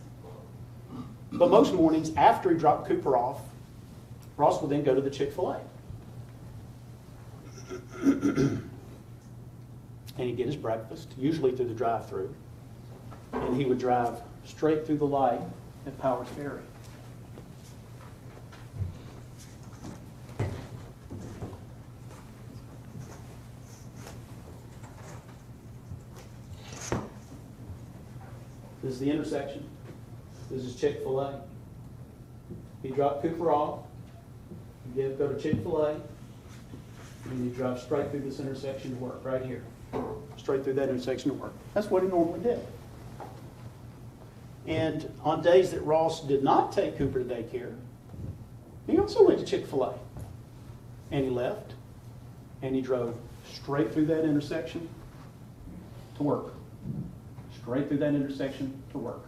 But most mornings, after he dropped Cooper off, Ross would then go to the Chick-fil-A. And he'd get his breakfast, usually through the drive-thru. And he would drive straight through the light at Powers Ferry. This is the intersection. This is Chick-fil-A. He dropped Cooper off, you go to Chick-fil-A, and you drive straight through this intersection to work, right here. Straight through that intersection to work. That's what he normally did. And on days that Ross did not take Cooper to daycare, he also went to Chick-fil-A. And he left, and he drove straight through that intersection to work. Straight through that intersection to work.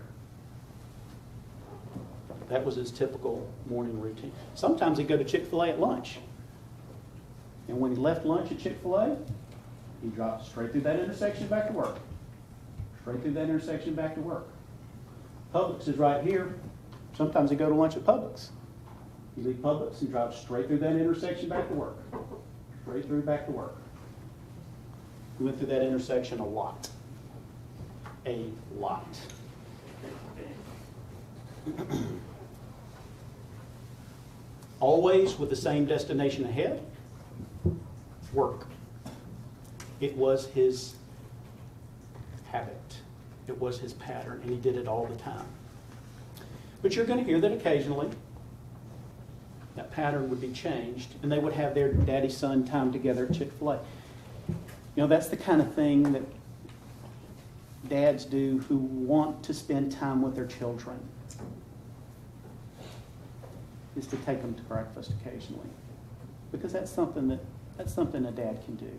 That was his typical morning routine. Sometimes he'd go to Chick-fil-A at lunch. And when he left lunch at Chick-fil-A, he dropped straight through that intersection back to work. Straight through that intersection back to work. Publix is right here. Sometimes he'd go to lunch at Publix. You leave Publix, he drives straight through that intersection back to work. Straight through back to work. He went through that intersection a lot. A lot. Always with the same destination ahead, work. It was his habit. It was his pattern, and he did it all the time. But you're going to hear that occasionally that pattern would be changed, and they would have their daddy-son time together at Chick-fil-A. You know, that's the kind of thing that dads do who want to spend time with their children, is to take them to breakfast occasionally, because that's something a dad can do.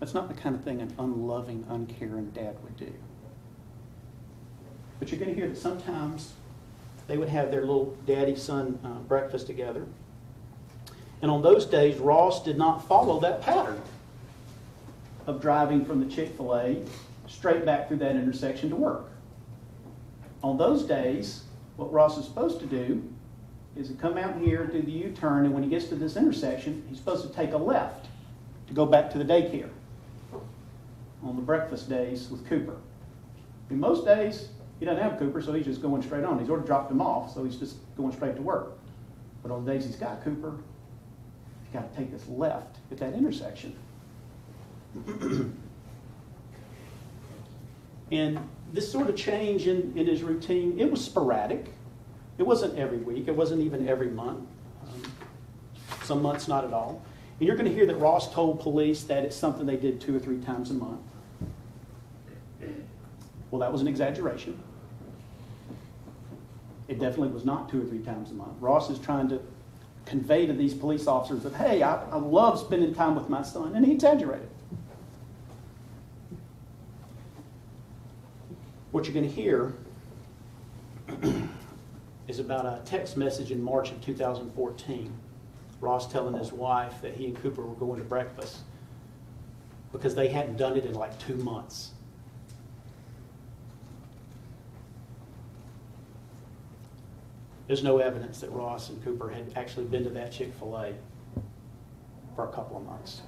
That's not the kind of thing an unloving, uncaring dad would do. But you're going to hear that sometimes they would have their little daddy-son breakfast together. And on those days, Ross did not follow that pattern of driving from the Chick-fil-A straight back through that intersection to work. On those days, what Ross is supposed to do is to come out here, do the U-turn, and when he gets to this intersection, he's supposed to take a left to go back to the daycare on the breakfast days with Cooper. In most days, he doesn't have Cooper, so he's just going straight on. He's already dropped him off, so he's just going straight to work. But on the days he's got Cooper, he's got to take this left at that intersection. And this sort of change in his routine, it was sporadic. It wasn't every week. It wasn't even every month. Some months not at all. And you're going to hear that Ross told police that it's something they did 2 or 3 times a month. Well, that was an exaggeration. It definitely was not 2 or 3 times a month. Ross is trying to convey to these police officers that, hey, I love spending time with my son, and he exaggerated. What you're going to hear is about a text message in March of 2014. Ross telling his wife that he and Cooper were going to breakfast because they hadn't done it in like 2 months. There's no evidence that Ross and Cooper had actually been to that Chick-fil-A for a couple of months.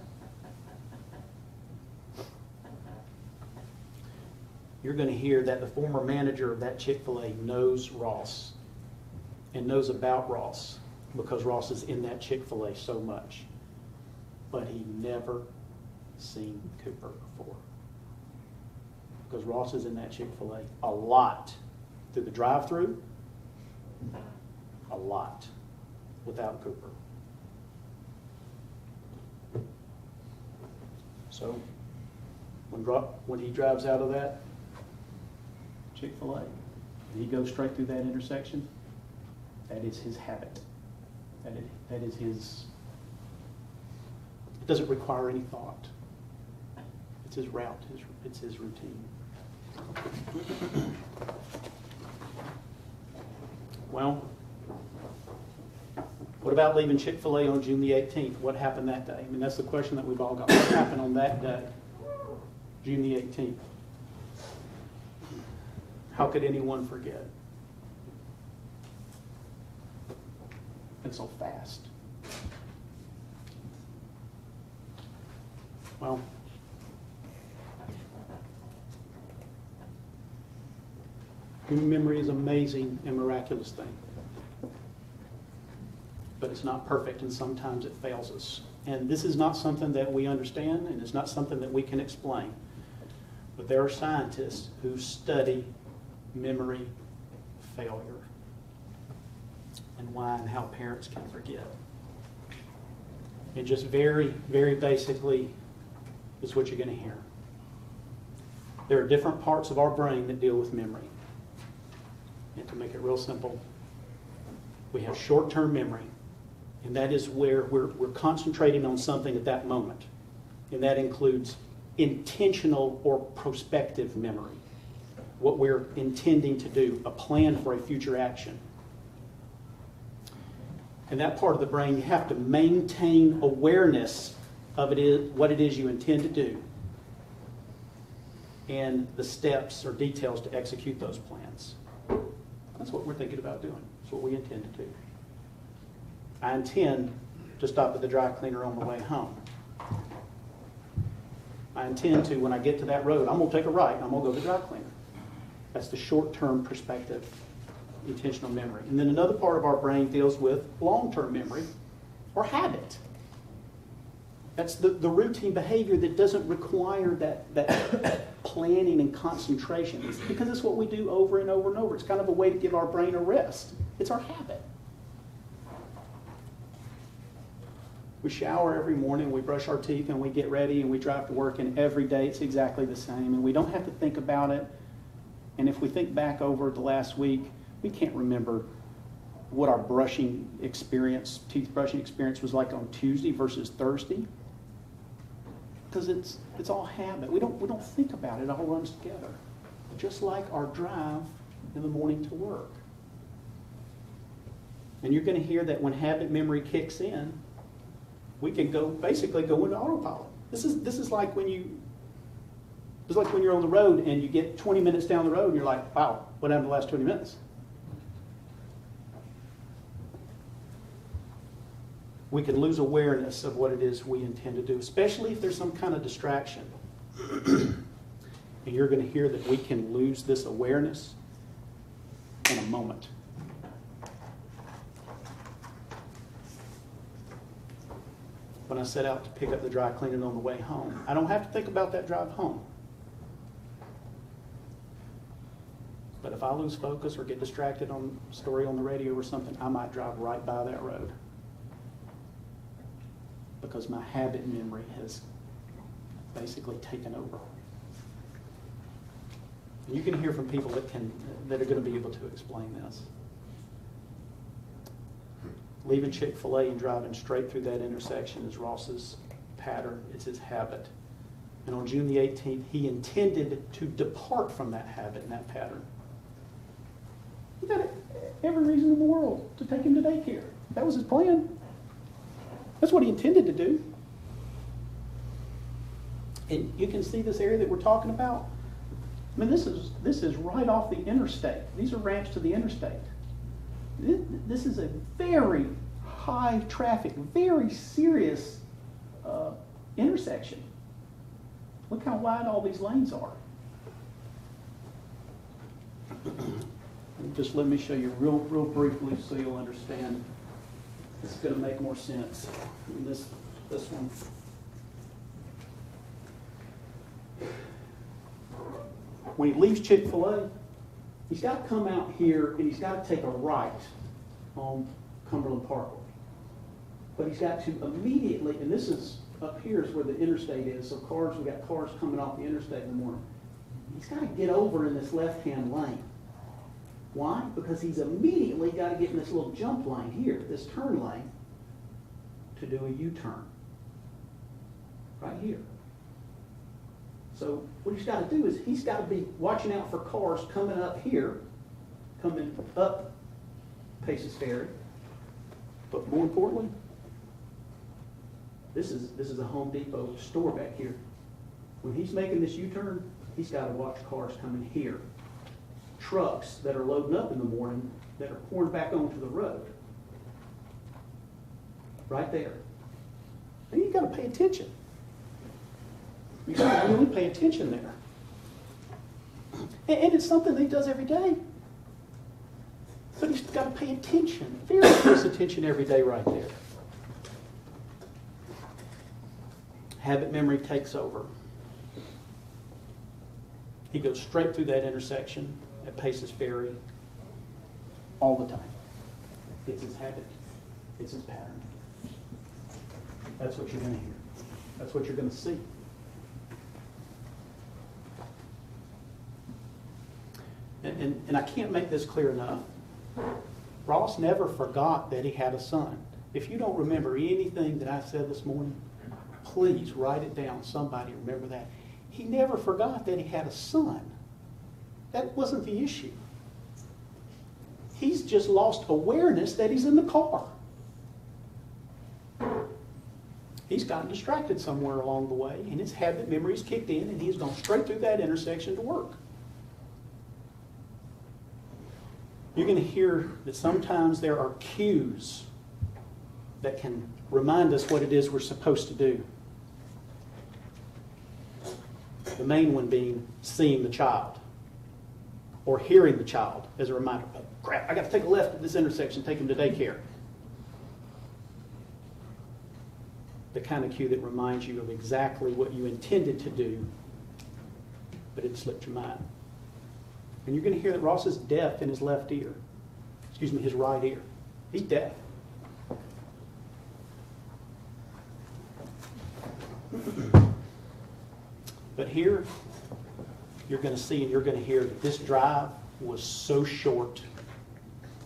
You're going to hear that the former manager of that Chick-fil-A knows Ross and knows about Ross because Ross is in that Chick-fil-A so much. But he never seen Cooper before. Because Ross is in that Chick-fil-A a lot through the drive-thru, a lot without Cooper. So when he drives out of that Chick-fil-A and he goes straight through that intersection, That is his habit. That is his, it doesn't require any thought. It's his route, it's his routine. Well, what about leaving Chick-fil-A on June the 18th? What happened that day? I mean, that's the question that we've all got. What happened on that day, June the 18th? How could anyone forget? And so fast. Well, human memory is an amazing and miraculous thing. But it's not perfect, and sometimes it fails us. And this is not something that we understand, and it's not something that we can explain. But there are scientists who study memory failure and why and how parents can forget. And just very, very basically is what you're going to hear. There are different parts of our brain that deal with memory. And to make it real simple, we have short-term memory, and that is where we're concentrating on something at that moment. And that includes intentional or prospective memory, what we're intending to do, a plan for a future action. And that part of the brain, you have to maintain awareness of what it is you intend to do and the steps or details to execute those plans. That's what we're thinking about doing. That's what we intend to do. I intend to stop at the dry cleaner on the way home. I intend to, when I get to that road, I'm going to take a right and I'm going to go to the dry cleaner. That's the short-term perspective, intentional memory. And then another part of our brain deals with long-term memory or habit. That's the routine behavior that doesn't require that planning and concentration. It's because it's what we do over and over and over. It's kind of a way to give our brain a rest. It's our habit. We shower every morning, we brush our teeth, and we get ready, and we drive to work, and every day it's exactly the same, and we don't have to think about it. And if we think back over the last week, we can't remember what our brushing experience, teeth brushing experience was like on Tuesday versus Thursday. Because it's all habit. We don't think about it. It all runs together. Just like our drive in the morning to work. And you're going to hear that when habit memory kicks in, we can basically go into autopilot. This is like when you're on the road and you get 20 minutes down the road and you're like, wow, what happened the last 20 minutes? We can lose awareness of what it is we intend to do, especially if there's some kind of distraction. And you're going to hear that we can lose this awareness in a moment. When I set out to pick up the dry cleaning on the way home, I don't have to think about that drive home. But if I lose focus or get distracted on a story on the radio or something, I might drive right by that road. Because my habit memory has basically taken over. And you can hear from people that are going to be able to explain this. Leaving Chick-fil-A and driving straight through that intersection is Ross's pattern. It's his habit. And on June the 18th, he intended to depart from that habit and that pattern. He got every reason in the world to take him to daycare. That was his plan. That's what he intended to do. And you can see this area that we're talking about. I mean, this is right off the interstate. These are ramps to the interstate. This is a very high traffic, very serious intersection. Look how wide all these lanes are. Just let me show you real briefly so you'll understand. It's going to make more sense in this one. When he leaves Chick-fil-A, he's got to come out here and he's got to take a right on Cumberland Parkway. But he's got to immediately, and this is up here is where the interstate is, so we got cars coming off the interstate in the morning. He's got to get over in this left-hand lane. Why? Because he's immediately got to get in this little jump lane here, this turn lane, to do a U-turn. Right here. So what he's got to do is he's got to be watching out for cars coming up here, coming up Paces Ferry. But more importantly, this is a Home Depot store back here. When he's making this U-turn, he's got to watch cars coming here. Trucks that are loading up in the morning that are pouring back onto the road. Right there. And you've got to pay attention. You've got to really pay attention there. And it's something that he does every day. But he's got to pay attention, very close attention every day right there. Habit memory takes over. He goes straight through that intersection at Paces Ferry all the time. It's his habit. It's his pattern. That's what you're going to hear. That's what you're going to see. And I can't make this clear enough. Ross never forgot that he had a son. If you don't remember anything that I said this morning, please write it down. Somebody remember that. He never forgot that he had a son. That wasn't the issue. He's just lost awareness that he's in the car. He's gotten distracted somewhere along the way, and his habit memory's kicked in, and he's gone straight through that intersection to work. You're going to hear that sometimes there are cues that can remind us what it is we're supposed to do. The main one being seeing the child or hearing the child as a reminder. Oh, crap, I got to take a left at this intersection, take him to daycare. The kind of cue that reminds you of exactly what you intended to do, but it slipped your mind. And you're going to hear that Ross is deaf in his left ear. Excuse me, his right ear. He's deaf. But here, you're going to see and you're going to hear that this drive was so short.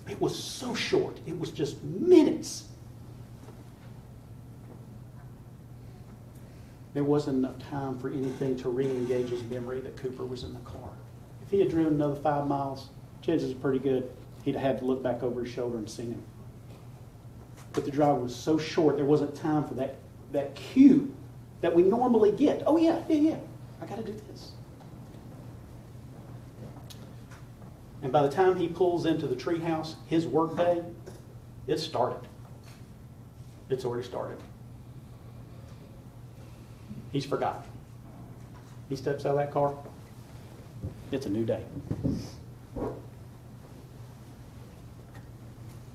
It was so short. It was just minutes. There wasn't enough time for anything to re-engage his memory that Cooper was in the car. If he had driven another 5 miles, chances are pretty good he'd have had to look back over his shoulder and seen him. But the drive was so short, there wasn't time for that cue that we normally get. Oh yeah, I got to do this. And by the time he pulls into the treehouse, his work day, it started. It's already started. He's forgotten. He steps out of that car, it's a new day.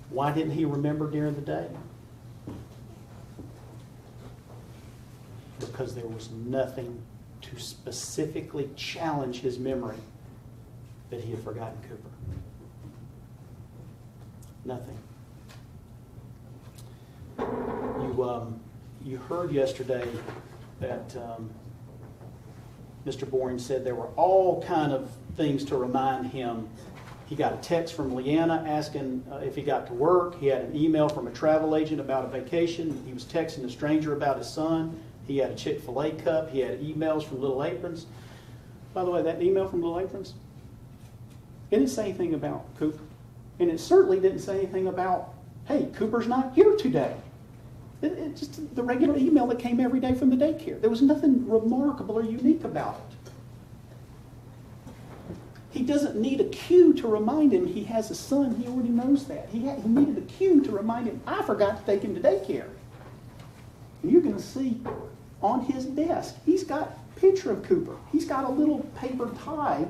Why didn't he remember during the day? Because there was nothing to specifically challenge his memory that he had forgotten Cooper. Nothing. You heard yesterday that Mr. Boring said there were all kind of things to remind him. He got a text from Leanna asking if he got to work. He had an email from a travel agent about a vacation. He was texting a stranger about his son. He had a Chick-fil-A cup. He had emails from Little Aprons. By the way, that email from Little Aprons, it didn't say anything about Cooper. And it certainly didn't say anything about, hey, Cooper's not here today. It's just the regular email that came every day from the daycare. There was nothing remarkable or unique about it. He doesn't need a cue to remind him he has a son. He already knows that. He needed a cue to remind him, I forgot to take him to daycare. And you're going to see on his desk, he's got a picture of Cooper. He's got a little paper tie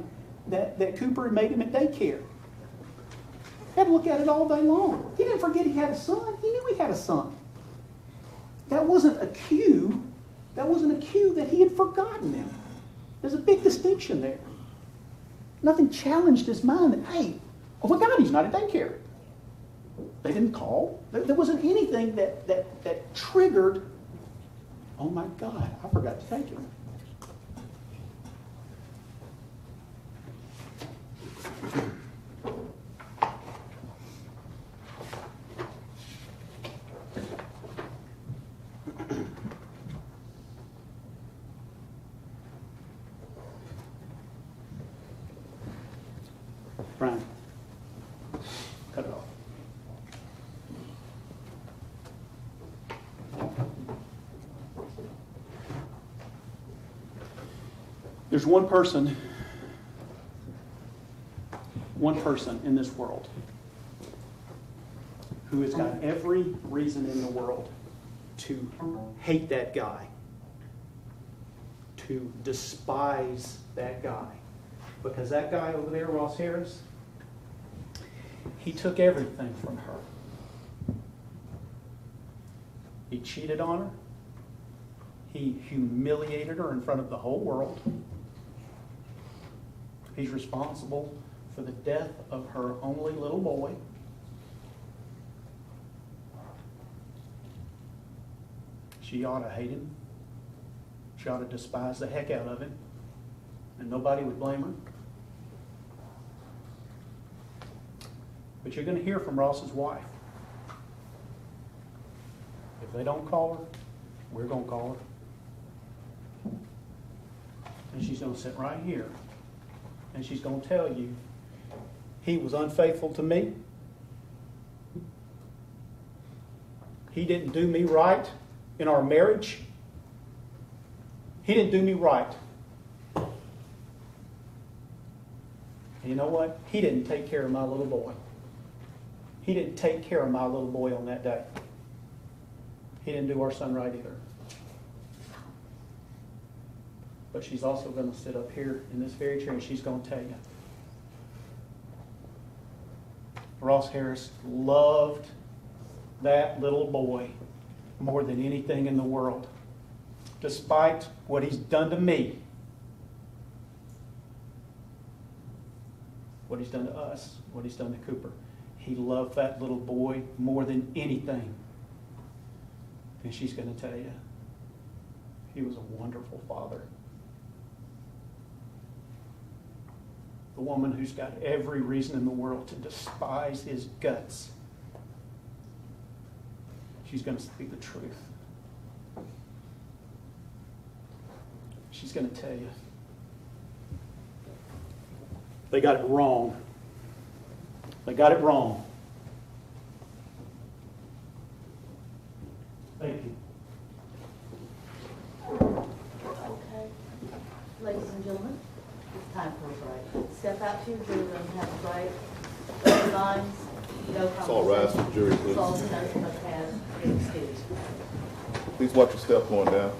that Cooper had made him at daycare. He had to look at it all day long. He didn't forget he had a son. He knew he had a son. That wasn't a cue. That wasn't a cue that he had forgotten him. There's a big distinction there. Nothing challenged his mind that, hey, oh my God, he's not at daycare. They didn't call. There wasn't anything that triggered, oh my God, I forgot to take him. There's one person in this world who has got every reason in the world to hate that guy, to despise that guy. Because that guy over there, Ross Harris, he took everything from her. He cheated on her. He humiliated her in front of the whole world. He's responsible for the death of her only little boy. She ought to hate him. She ought to despise the heck out of him. And nobody would blame her. But you're going to hear from Ross's wife. If they don't call her, we're going to call her. And she's going to sit right here. And she's going to tell you, he was unfaithful to me. He didn't do me right in our marriage. He didn't do me right. And you know what? He didn't take care of my little boy. He didn't take care of my little boy on that day. He didn't do our son right either. But she's also going to sit up here in this very chair and she's going to tell you. Ross Harris loved that little boy more than anything in the world. Despite what he's done to me. What he's done to us. What he's done to Cooper. He loved that little boy more than anything. And she's going to tell you, he was a wonderful father. The woman who's got every reason in the world to despise his guts. She's going to speak the truth. She's going to tell you, they got it wrong. They got it wrong. Thank you. Okay. Ladies and gentlemen, it's time for a break. Step out to your jury room, have a break. No lines, no conversation. Let's all rise for the jury, please. That's all the notes must have. Excused. Please watch your step going down.